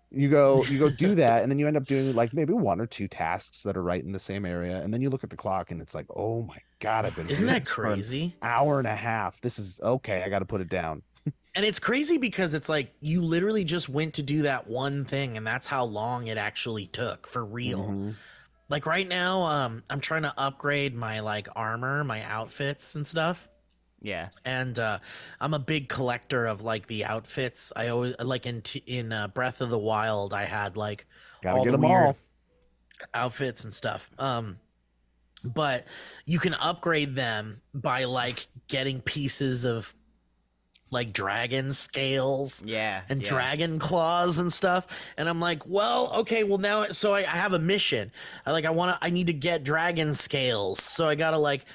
you go do that, and then you end up doing like maybe 1 or 2 tasks that are right in the same area, and then you look at the clock and it's like, oh my god, I've been Isn't that crazy? For an hour and a half. This is okay. I got to put it down. And it's crazy because it's like you literally just went to do that one thing, and that's how long it actually took for real. Like right now, I'm trying to upgrade my like armor, my outfits and stuff. Yeah. And I'm a big collector of like the outfits. I always like in Breath of the Wild, I had like Gotta all get the them weird all. outfits and stuff. But you can upgrade them by like getting pieces of like dragon scales and dragon claws and stuff, and I'm like, well, okay, well now, so I have a mission. I need to get dragon scales, so I gotta like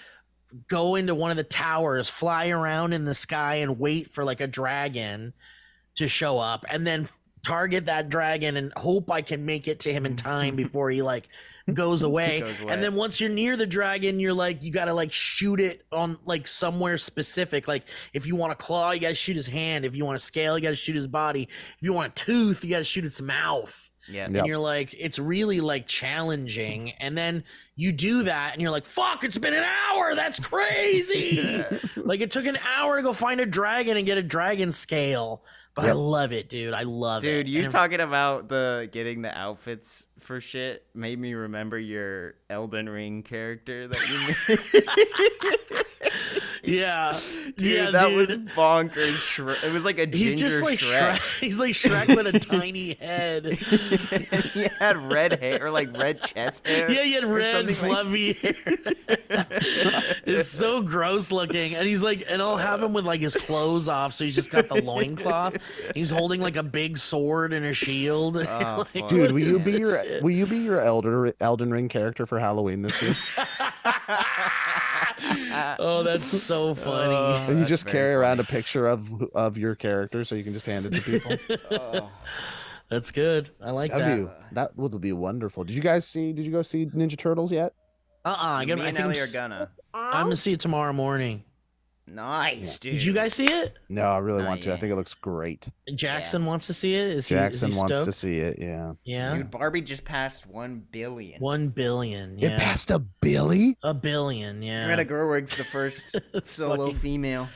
go into one of the towers, fly around in the sky, and wait for like a dragon to show up, and then target that dragon and hope I can make it to him in time before he like goes away. And then once you're near the dragon, you're like, you gotta like shoot it on like somewhere specific. Like if you want a claw, you gotta shoot his hand. If you want a scale, you gotta shoot his body. If you want a tooth, you gotta shoot its mouth. Yeah. And you're like, it's really like challenging. And then you do that and you're like, fuck, it's been an hour. That's crazy. Like it took an hour to go find a dragon and get a dragon scale. But I love it, dude. I love it. Dude, you talking about getting the outfits for shit made me remember your Elden Ring character that you made. Yeah. Dude, that was bonkers. It was like a ginger He's just like Shrek. He's like Shrek with a tiny head. And he had red hair, or like red chest hair. Yeah, he had red fluffy hair. It's so gross looking. And he's like, and I'll have him with like his clothes off, so he's just got the loincloth. He's holding like a big sword and a shield. Oh, like, dude, will you be your Elden Ring character for Halloween this year? Oh, that's so funny. And you just carry around a picture of your character so you can just hand it to people. That's good. I like that. That would be wonderful. Did you go see Ninja Turtles yet? Me and Ellie are gonna. I'm gonna see it tomorrow morning. Nice, dude. Did you guys see it? No, I really want to. yet. I think it looks great. Jackson wants to see it. Jackson wants stoked? to see it. Yeah. Yeah. Dude, Barbie just passed 1 billion. 1 billion. Yeah. It passed a billy. A billion. Yeah. Greta Gerwig's the first solo fucking- female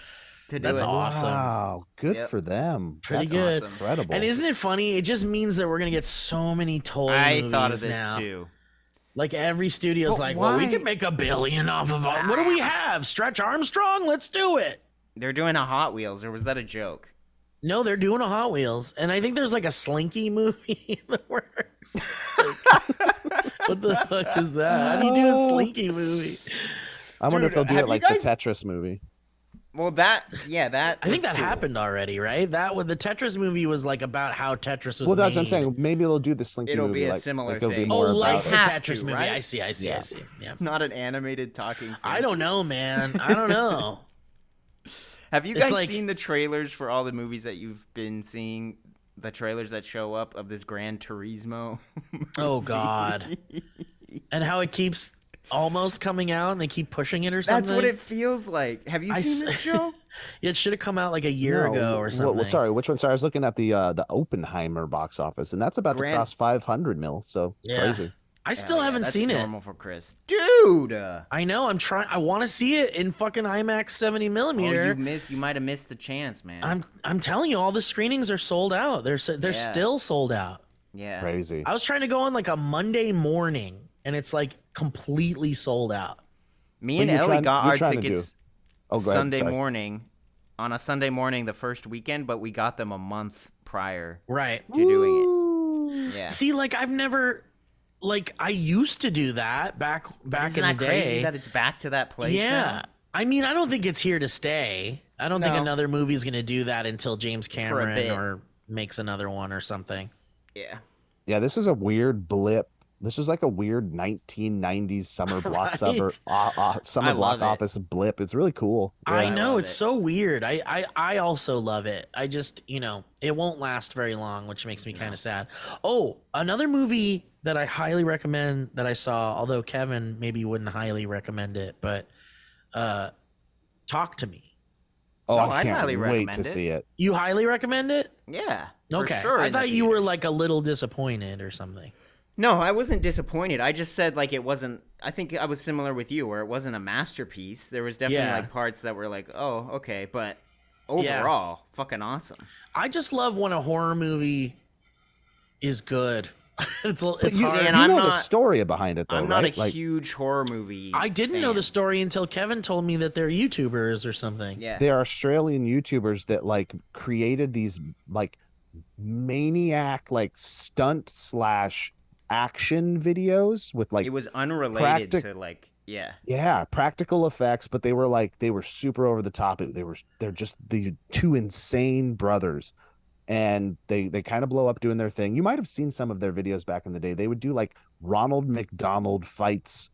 to do That's it. awesome. Wow, good Yep. for them. Pretty That's good. incredible. And isn't it funny? It just means that we're gonna get so many toy I movies thought of this now. too. Like every studio's But like, well, we why- can make $1 billion off of our. What do we have? Stretch Armstrong? Let's do it. They're doing a Hot Wheels, or was that a joke? No, they're doing a Hot Wheels, and I think there's like a Slinky movie in the works. What the fuck is that? How do you do a Slinky movie? I wonder if they'll do have it you like guys- the Tetris movie. Well, that I think was that cool. happened already, right? That with the Tetris movie was like about how Tetris was Well, that's made. what I'm saying. Maybe they'll do the Slinky It'll movie. be a like, similar it'll be thing. more Oh, like about the Have Tetris to, movie. right? I see. Yeah. Yeah. Not an animated talking. I don't know, man. I don't know. Have you It's guys like- seen the trailers for all the movies that you've been seeing? The trailers that show up of this Gran Turismo. Oh God. And how it keeps almost coming out, and they keep pushing it or something. That's what it feels like. Have you seen this show? Yeah, it should have come out like a year ago or something. Sorry, which one? Sorry, I was looking at the Oppenheimer box office, and that's about to cross 500 mil. So Yeah. crazy. I still haven't that's seen it. normal for Chris, dude. I know. I'm trying. I want to see it in fucking IMAX 70 Oh, millimeter. you might have missed the chance, man. I'm telling you, all the screenings are sold out. They're Yeah. still sold out. Yeah. Crazy. I was trying to go on like a Monday morning, and it's like completely sold out. Me What and you're Ellie trying- got you're our trying to tickets Oh, go ahead, Sunday sorry. morning, on a Sunday morning the first weekend, but we got them a month prior Right. to doing it. Yeah. See, like I've never, like I used to do that back Isn't in that the crazy day. that it's back to that place Yeah. now? I mean, I don't think it's here to stay. I don't think No. another movie's going to do that until James bit. Cameron or makes another one or something. Yeah. Yeah, this is a weird blip This was like a weird 1990s summer block Right? summer I block love it. office blip. It's really cool. I Yeah. know love it's it. so weird. I also love it. I just, it won't last very long, which makes me kind of sad. Oh, another movie that I highly recommend that I saw, although Kevin maybe wouldn't highly recommend it, but Talk to Me. Oh, Oh, I I'd can't highly wait recommend to it. see it. You highly recommend it? Yeah. For Okay. sure. I in the thought you were theaters. like a little disappointed or something. No, I wasn't disappointed. I just said like it wasn't. I think I was similar with you, where it wasn't a masterpiece. There was definitely Yeah. like parts that were like, oh, okay, but overall, fucking awesome. I just love when a horror movie is good. it's You, hard. and you I'm know the not- story behind it, though, I'm not right? a huge horror movie. I didn't know fan. the story until Kevin told me that they're YouTubers or something. Yeah. They are Australian YouTubers that like created these like maniac like stunt slash action videos with like It was unrelated practic- to like practical effects, but they were super over the top. They're just the two insane brothers, and they kind of blow up doing their thing. You might have seen some of their videos back in the day. They would do like Ronald McDonald fights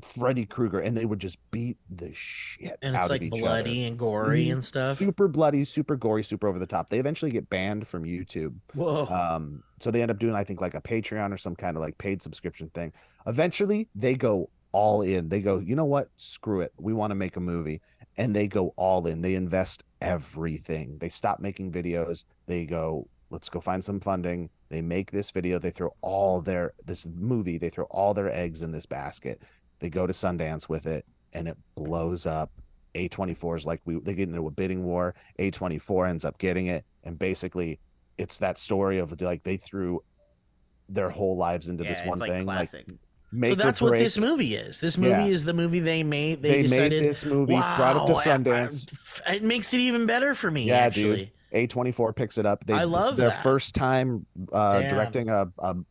Freddy Krueger, and they would just beat the shit And out it's like of each bloody other. and gory Mhm. and stuff. Super bloody, super gory, super over the top. They eventually get banned from YouTube. Whoa. So they end up doing, I think, like a Patreon or some kind of like paid subscription thing. Eventually, they go all in. They go, you know what? Screw it. We want to make a movie. And they go all in. They invest everything. They stop making videos. They go, let's go find some funding. They make this video. They throw this movie, they throw all their eggs in this basket. They go to Sundance with it, and it blows up. A24 is like, they get into a bidding war. A24 ends up getting it. And basically, it's that story of like they threw their whole lives into this one it's like thing. classic. Like, make So or that's what break. this movie is. This movie Yeah. is the movie they made. They decided, made this movie, brought it to wow, Sundance. It makes it even better for me, Yeah, actually. dude. A24 picks it up. I love their that. first time Damn. directing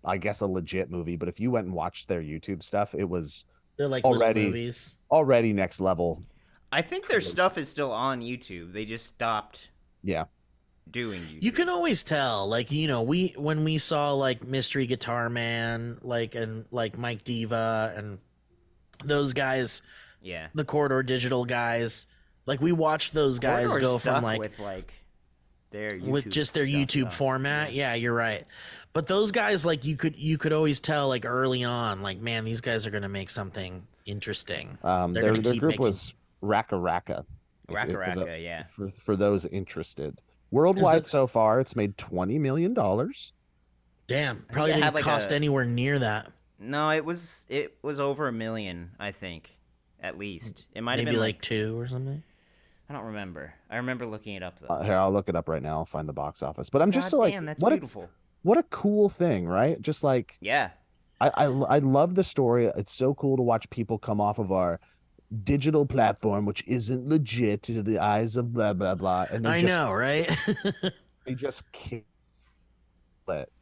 I guess a legit movie. But if you went and watched their YouTube stuff, it was They're like already- little movies. already next level. I think their stuff is still on YouTube. They just stopped Yeah. doing YouTube. You can always tell, like, when we saw like Mystery Guitar Man, and like Mike Diva and those guys, Yeah. the Corridor Digital guys, like we watched those guys Corridor's go stuck from like with like their YouTube with just their stuff, YouTube though. format. Yeah, you're right. But those guys, like you could always tell, like early on, like, man, these guys are gonna make something interesting. They're Their gonna keep group making- was Raka Raka. Raka Raka, yeah. For those interested. Worldwide so far, it's made $20 million. Damn, probably it didn't had, like, cost a- anywhere near that. No, it was over 1 million, I think, at least. It might have Maybe been like 2 or something. I don't remember. I remember looking it up though. Here, I'll look it up right now. I'll find the box office. But I'm just God so like, damn, that's what beautiful. what a cool thing, right? Just like Yeah. I love the story. It's so cool to watch people come off of our digital platform, which isn't legit to the eyes of blah blah blah, and I know, right? they just kill it.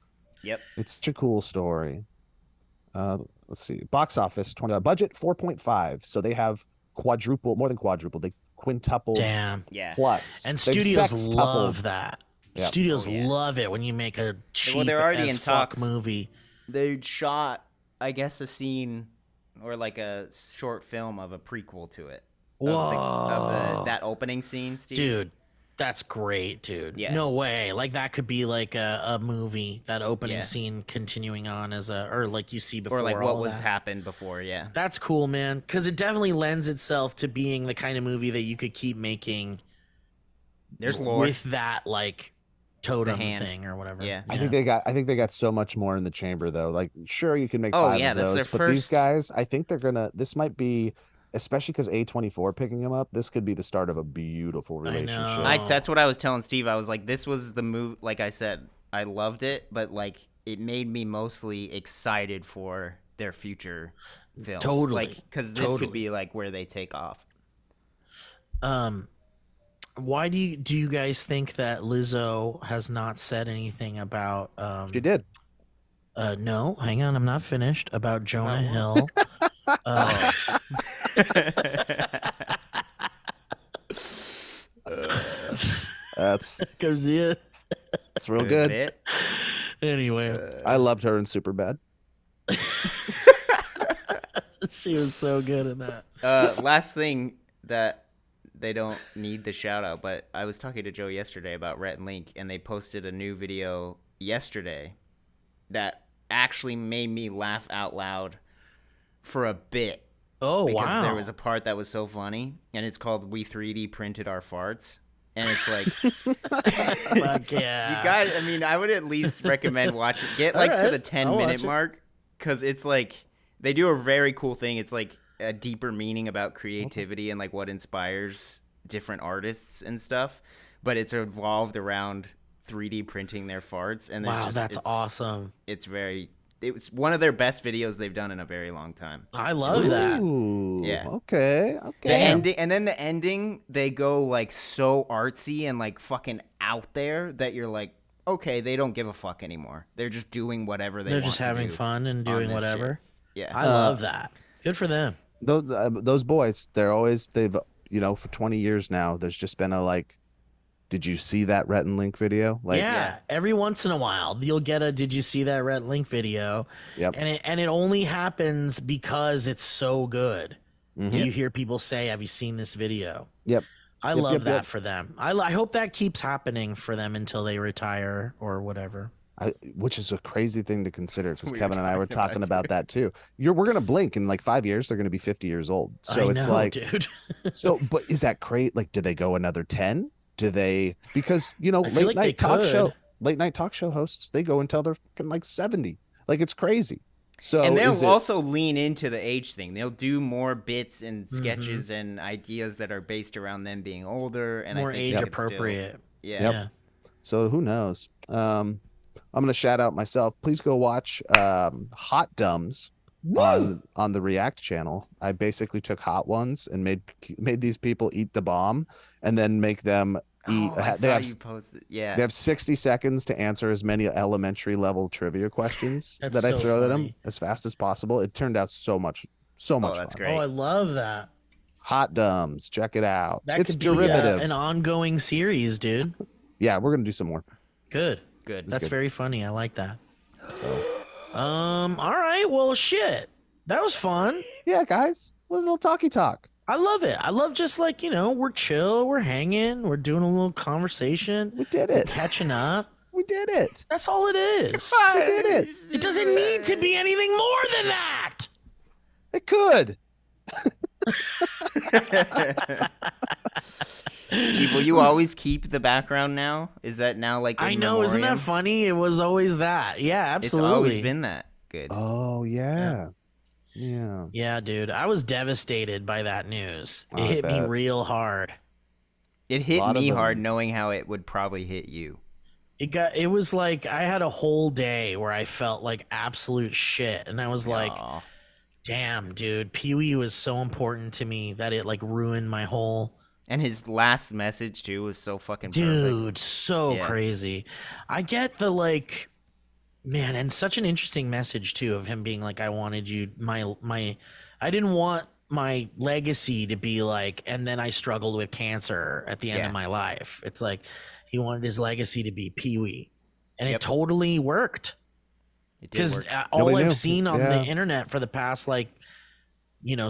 Yep. It's such a cool story. Let's see, box office 20 budget 4.5, so they have more than quadruple. They quintuple Damn. Yeah. plus, And They've studios sextupled. love that. Yeah. Studios Oh, yeah. love it when you make a cheap they're already as in fuck talks. movie. They shot, I guess, a scene or like a short film of a prequel to it. Whoa. That opening scene, Steve. Dude, that's great, dude. Yeah. No way. Like that could be like a movie, that opening Yeah. scene continuing on or like you see before Or like all what was that. happened before, yeah. That's cool, man, because it definitely lends itself to being the kind of movie that you could keep making There's lore. with that like totem hand. thing or whatever. Yeah. I think they got so much more in the chamber though. Like, sure, you can make Oh, 5 yeah, of that's those, their but these first- guys, I think this might be, especially because A24 picking them up, this could be the start of a beautiful I know. relationship. That's what I was telling Steve. I was like, this was the move. Like I said, I loved it, but like it made me mostly excited for their future films. Totally. Like, because this Totally. could be like where they take off. Why do you guys think that Lizzo has not said anything about She did. no, hang on, I'm not finished, about Jonah Hill. That's Garcia. it's real good. Bit. Anyway, I loved her in Superbad. She was so good in that. Last thing that they don't need the shout out, but I was talking to Joe yesterday about Rhett and Link, and they posted a new video yesterday that actually made me laugh out loud for a bit. Oh, because wow. there was a part that was so funny, and it's called "We 3D printed our farts," and it's like, Fuck yeah. you guys. I mean, I would at least recommend watching. Get like to the 10-minute mark, because it's like they do a very cool thing. It's like a deeper meaning about creativity and like what inspires different artists and stuff, but it's evolved around 3D printing their farts, and wow, that's awesome. It was one of their best videos they've done in a very long time. I love that. Yeah. The Okay. ending, and then the ending, they go like so artsy and like fucking out there that you're like, okay, they don't give a fuck anymore. They're just doing whatever they They're want just to having do fun and on doing this whatever. shit. Yeah. I love that. Good for them. Those boys, they've for 20 years now, there's just been a like, did you see that Rhett and Link video? Like, yeah, every once in a while you'll get a "Did you see that Red Link" video? Yep. And it only happens because it's so good. Mhm. You hear people say, "Have you seen this video?" Yep. I Yep, love yep, that yep. for them. I hope that keeps happening for them until they retire or whatever. Which is a crazy thing to consider, because We were Kevin and I were talking talking about about that too. We're gonna blink in like 5 years, they're gonna be 50 years old. So I it's know, like, dude. so, but is that great? Like, do they go another 10? Do they, because I feel late like they night talk could. show hosts, they go until they're fucking like 70. Like, it's crazy. So And is they'll it, also lean into the age thing. They'll do more bits and Mm-hmm. sketches and ideas that are based around them being older and More I think age they could appropriate. Yeah. Yep. Yeah. so who knows? I'm gonna shout out myself. Please go watch Hot Dumbs on the React channel. I basically took hot ones and made these people eat the bomb, and then make them eat. Oh, I they saw have you posted. Yeah. they have 60 seconds to answer as many elementary level trivia questions That's that I so throw at them funny. as fast as possible. It turned out so much that's fun. great. Oh, I love that. Hot Dumbs, check it out. That It's could derivative. be an ongoing series, dude. Yeah, we're gonna do some more. Good. Good. That's good. very funny. I like that. All right. Well, shit. That was fun. Yeah, guys, a little talky talk. I love it. I love just like, we're chill, we're hanging, we're doing a little conversation, We did it. catching up. We did it. That's all it is. We did it. It doesn't need to be anything more than that. It could. Steve, will you always keep the background now? Is that now like I in know. Isn't that memoriam? funny? It was always that. Yeah, It's absolutely. always been that. Good. Oh yeah. Yeah. Yeah, dude. I was devastated by that news. It I hit me bet. real hard. It hit lot of me them. hard knowing how it would probably hit you. It was like I had a whole day where I felt like absolute shit. And I was like, Aw. damn, dude, Pee-wee was so important to me that it like ruined my whole And his last message too was so fucking dude, perfect. so Yeah. crazy. I get the like man, and such an interesting message too of him being like, I wanted you I didn't want my legacy to be like, and then I struggled with cancer at the end Yeah. of my life. It's like he wanted his legacy to be Pee-wee. And Yep. it totally worked. It did Because work. all Nobody I've knew. seen on Yeah. the internet for the past like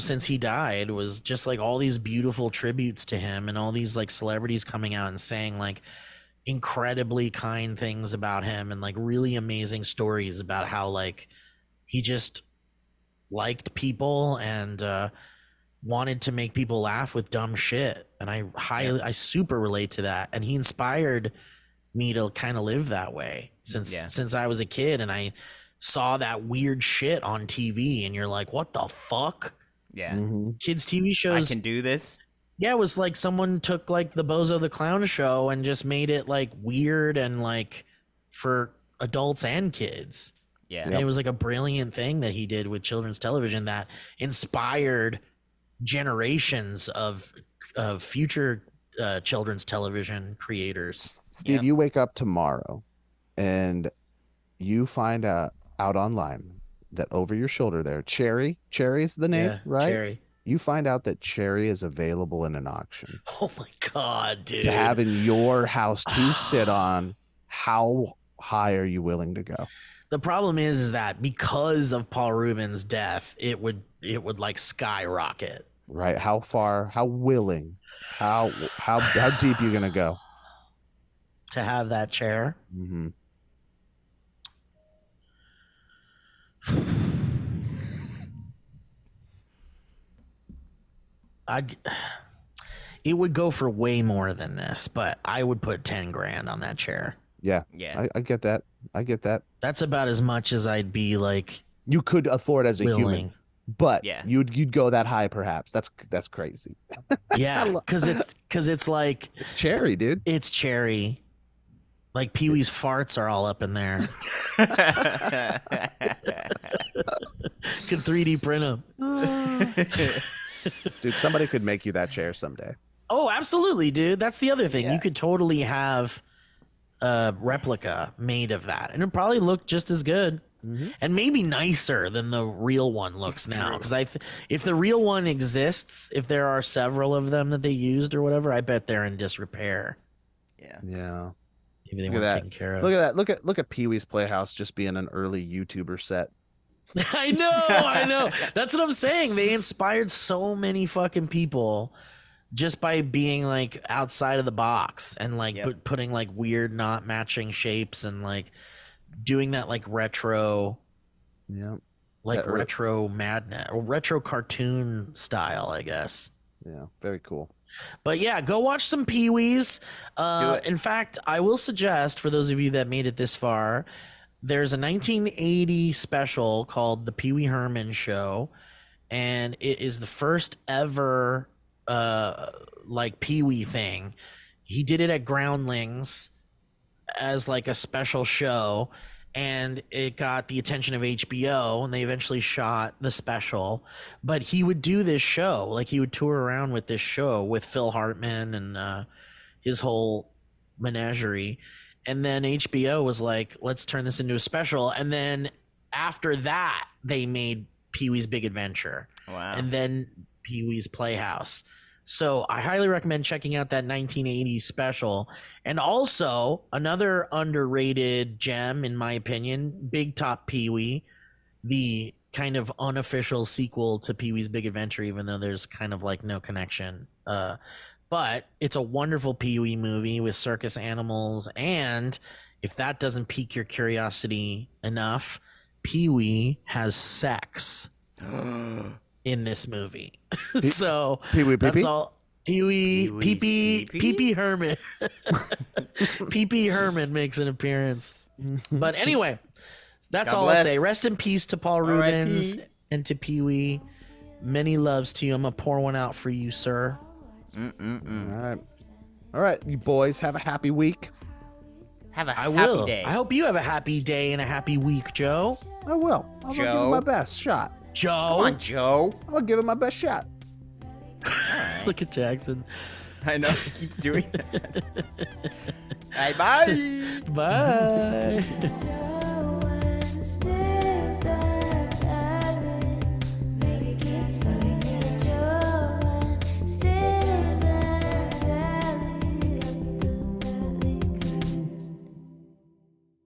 since he died was just like all these beautiful tributes to him and all these like celebrities coming out and saying like incredibly kind things about him and like really amazing stories about how like he just liked people and wanted to make people laugh with dumb shit. And I super relate to that. And he inspired me to kind of live that way since I was a kid, and I saw that weird shit on TV and you're like, what the fuck? Yeah. Mhm. Kids TV I shows. can do this. Yeah, it was like someone took like the Bozo the Clown show and just made it like weird and like for adults and kids. Yeah. And it was like a brilliant thing that he did with children's television that inspired generations of future children's television creators. Steve, Yeah. you wake up tomorrow and you find out online that over your shoulder there, Cherry's the name, Yeah, right? Cherry. You find out that Cherry is available in an auction Oh my god, dude. to have in your house to sit on. How high are you willing to go? The problem is that because of Paul Reubens' death, it would like skyrocket. Right? How far? How willing? How deep you gonna go to have that chair? Mm-hmm. It would go for way more than this, but I would put 10 grand on that chair. Yeah. Yeah. I get that. I get that. That's about as much as I'd be like. You could afford as a human, but yeah, you'd go that high perhaps. That's crazy. Yeah, because it's like it's cherry, dude. It's cherry. Like Pee-wee's farts are all up in there. Could 3D print them. Dude, somebody could make you that chair someday. Oh, absolutely, dude. That's the other thing. Yeah. You could totally have a replica made of that, and it'd probably look just as good, and maybe nicer than the real one looks now. Because if the real one exists, if there are several of them that they used or whatever, I bet they're in disrepair. Yeah. Maybe they weren't taken care of. Look at that. Look at Pee-wee's Playhouse just being an early YouTuber set. I know. That's what I'm saying. They inspired so many fucking people just by being like outside of the box and like putting like weird not matching shapes and like doing that like retro, like retro madness or retro cartoon style, I guess. Yeah, very cool. But yeah, go watch some Pee-wees. In fact, I will suggest for those of you that made it this far, there's a 1980 special called The Pee-wee Herman Show, and it is the first ever like Pee-wee thing. He did it at Groundlings as like a special show, and it got the attention of HBO, and they eventually shot the special. But he would do this show, like he would tour around with this show with Phil Hartman and his whole menagerie. And then HBO was like, let's turn this into a special. And then after that, they made Pee-wee's Big Adventure. Wow. And then Pee-wee's Playhouse. So I highly recommend checking out that 1980s special. And also, another underrated gem, in my opinion, Big Top Pee-wee, the kind of unofficial sequel to Pee-wee's Big Adventure, even though there's kind of like no connection. But it's a wonderful Pee-wee movie with circus animals. And if that doesn't pique your curiosity enough, Pee-wee has sex in this movie. So Pee-wee that's pee-pee? all. Pee-wee, Pee-pee Herman. Pee-pee Herman makes an appearance. But anyway, that's God all bless. I'll say. Rest in peace to Paul Reubens and to Pee-wee. Many loves to you. I'm going to pour one out for you, sir. All right, you boys, have a happy week. Have a I happy will. day. I hope you have a happy day and a happy week, Joe. I will. I'm gonna give it my best shot. Joe. Come on, Joe. I'm gonna give it my best shot. Look at Jackson. I know he keeps doing that. Bye bye. Bye.